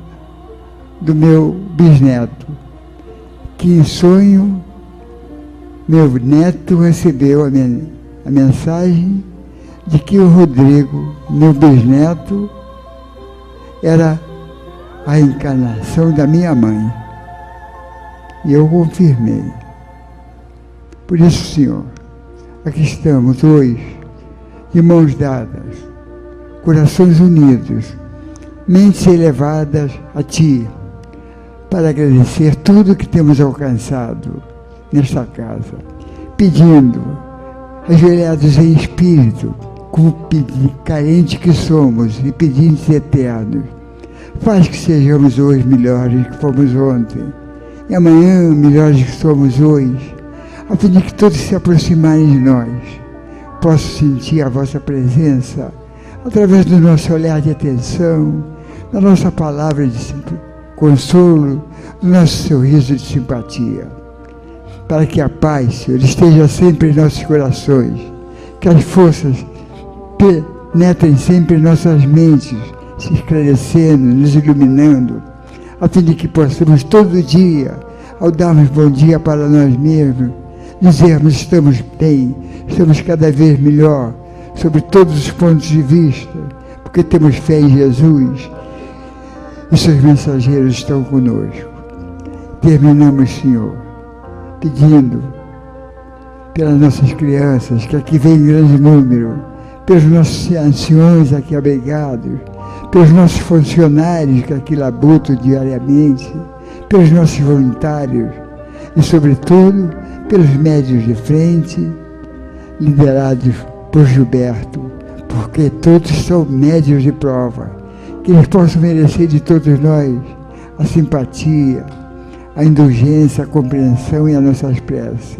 do meu bisneto, que em sonho meu neto recebeu a mensagem de que o Rodrigo, meu bisneto, era a encarnação da minha mãe. E eu confirmei. Por isso, Senhor, aqui estamos hoje, de mãos dadas, corações unidos, mentes elevadas a Ti, para agradecer tudo que temos alcançado nesta casa, pedindo, ajoelhados em espírito, como carentes que somos e pedintes eternos, faz que sejamos hoje melhores que fomos ontem, e amanhã melhores que somos hoje, a fim de que todos se aproximarem de nós, possam sentir a vossa presença, através do nosso olhar de atenção, da nossa palavra de consolo, do nosso sorriso de simpatia, para que a paz, Senhor, esteja sempre em nossos corações, que as forças penetrem sempre em nossas mentes, se esclarecendo, nos iluminando, a fim de que possamos todo dia, ao darmos bom dia para nós mesmos, dizermos estamos bem, estamos cada vez melhor, sobre todos os pontos de vista, porque temos fé em Jesus e seus mensageiros estão conosco. Terminamos, Senhor, pedindo pelas nossas crianças, que aqui vem em grande número, pelos nossos anciões aqui abrigados, pelos nossos funcionários que aqui labutam diariamente, pelos nossos voluntários e, sobretudo, pelos médios de frente, liderados por Gilberto, porque todos são médios de prova, que eles possam merecer de todos nós a simpatia, a indulgência, a compreensão e as nossas preces.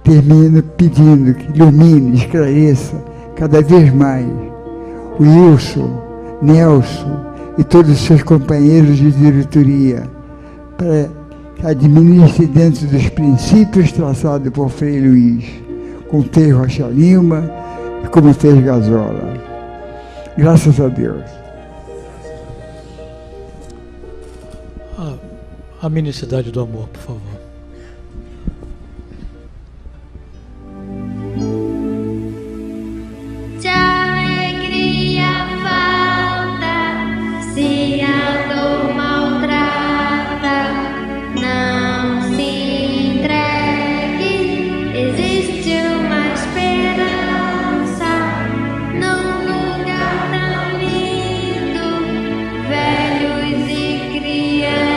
Termino pedindo que ilumine, esclareça cada vez mais o Wilson, Nelson e todos os seus companheiros de diretoria, para que administre dentro dos princípios traçados por Frei Luís, como fez Rocha Lima e como fez Gazola. Graças a Deus. A ministridade do amor, por favor. Se a alegria falta, se a dor maltrata, não se entregue, existe uma esperança num lugar tão lindo, velhos e crianças.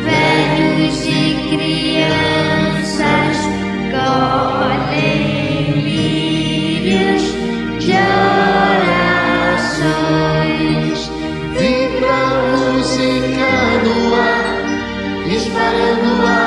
velhos e crianças colhem lírios de orações. Vibra a música no ar, espalhando a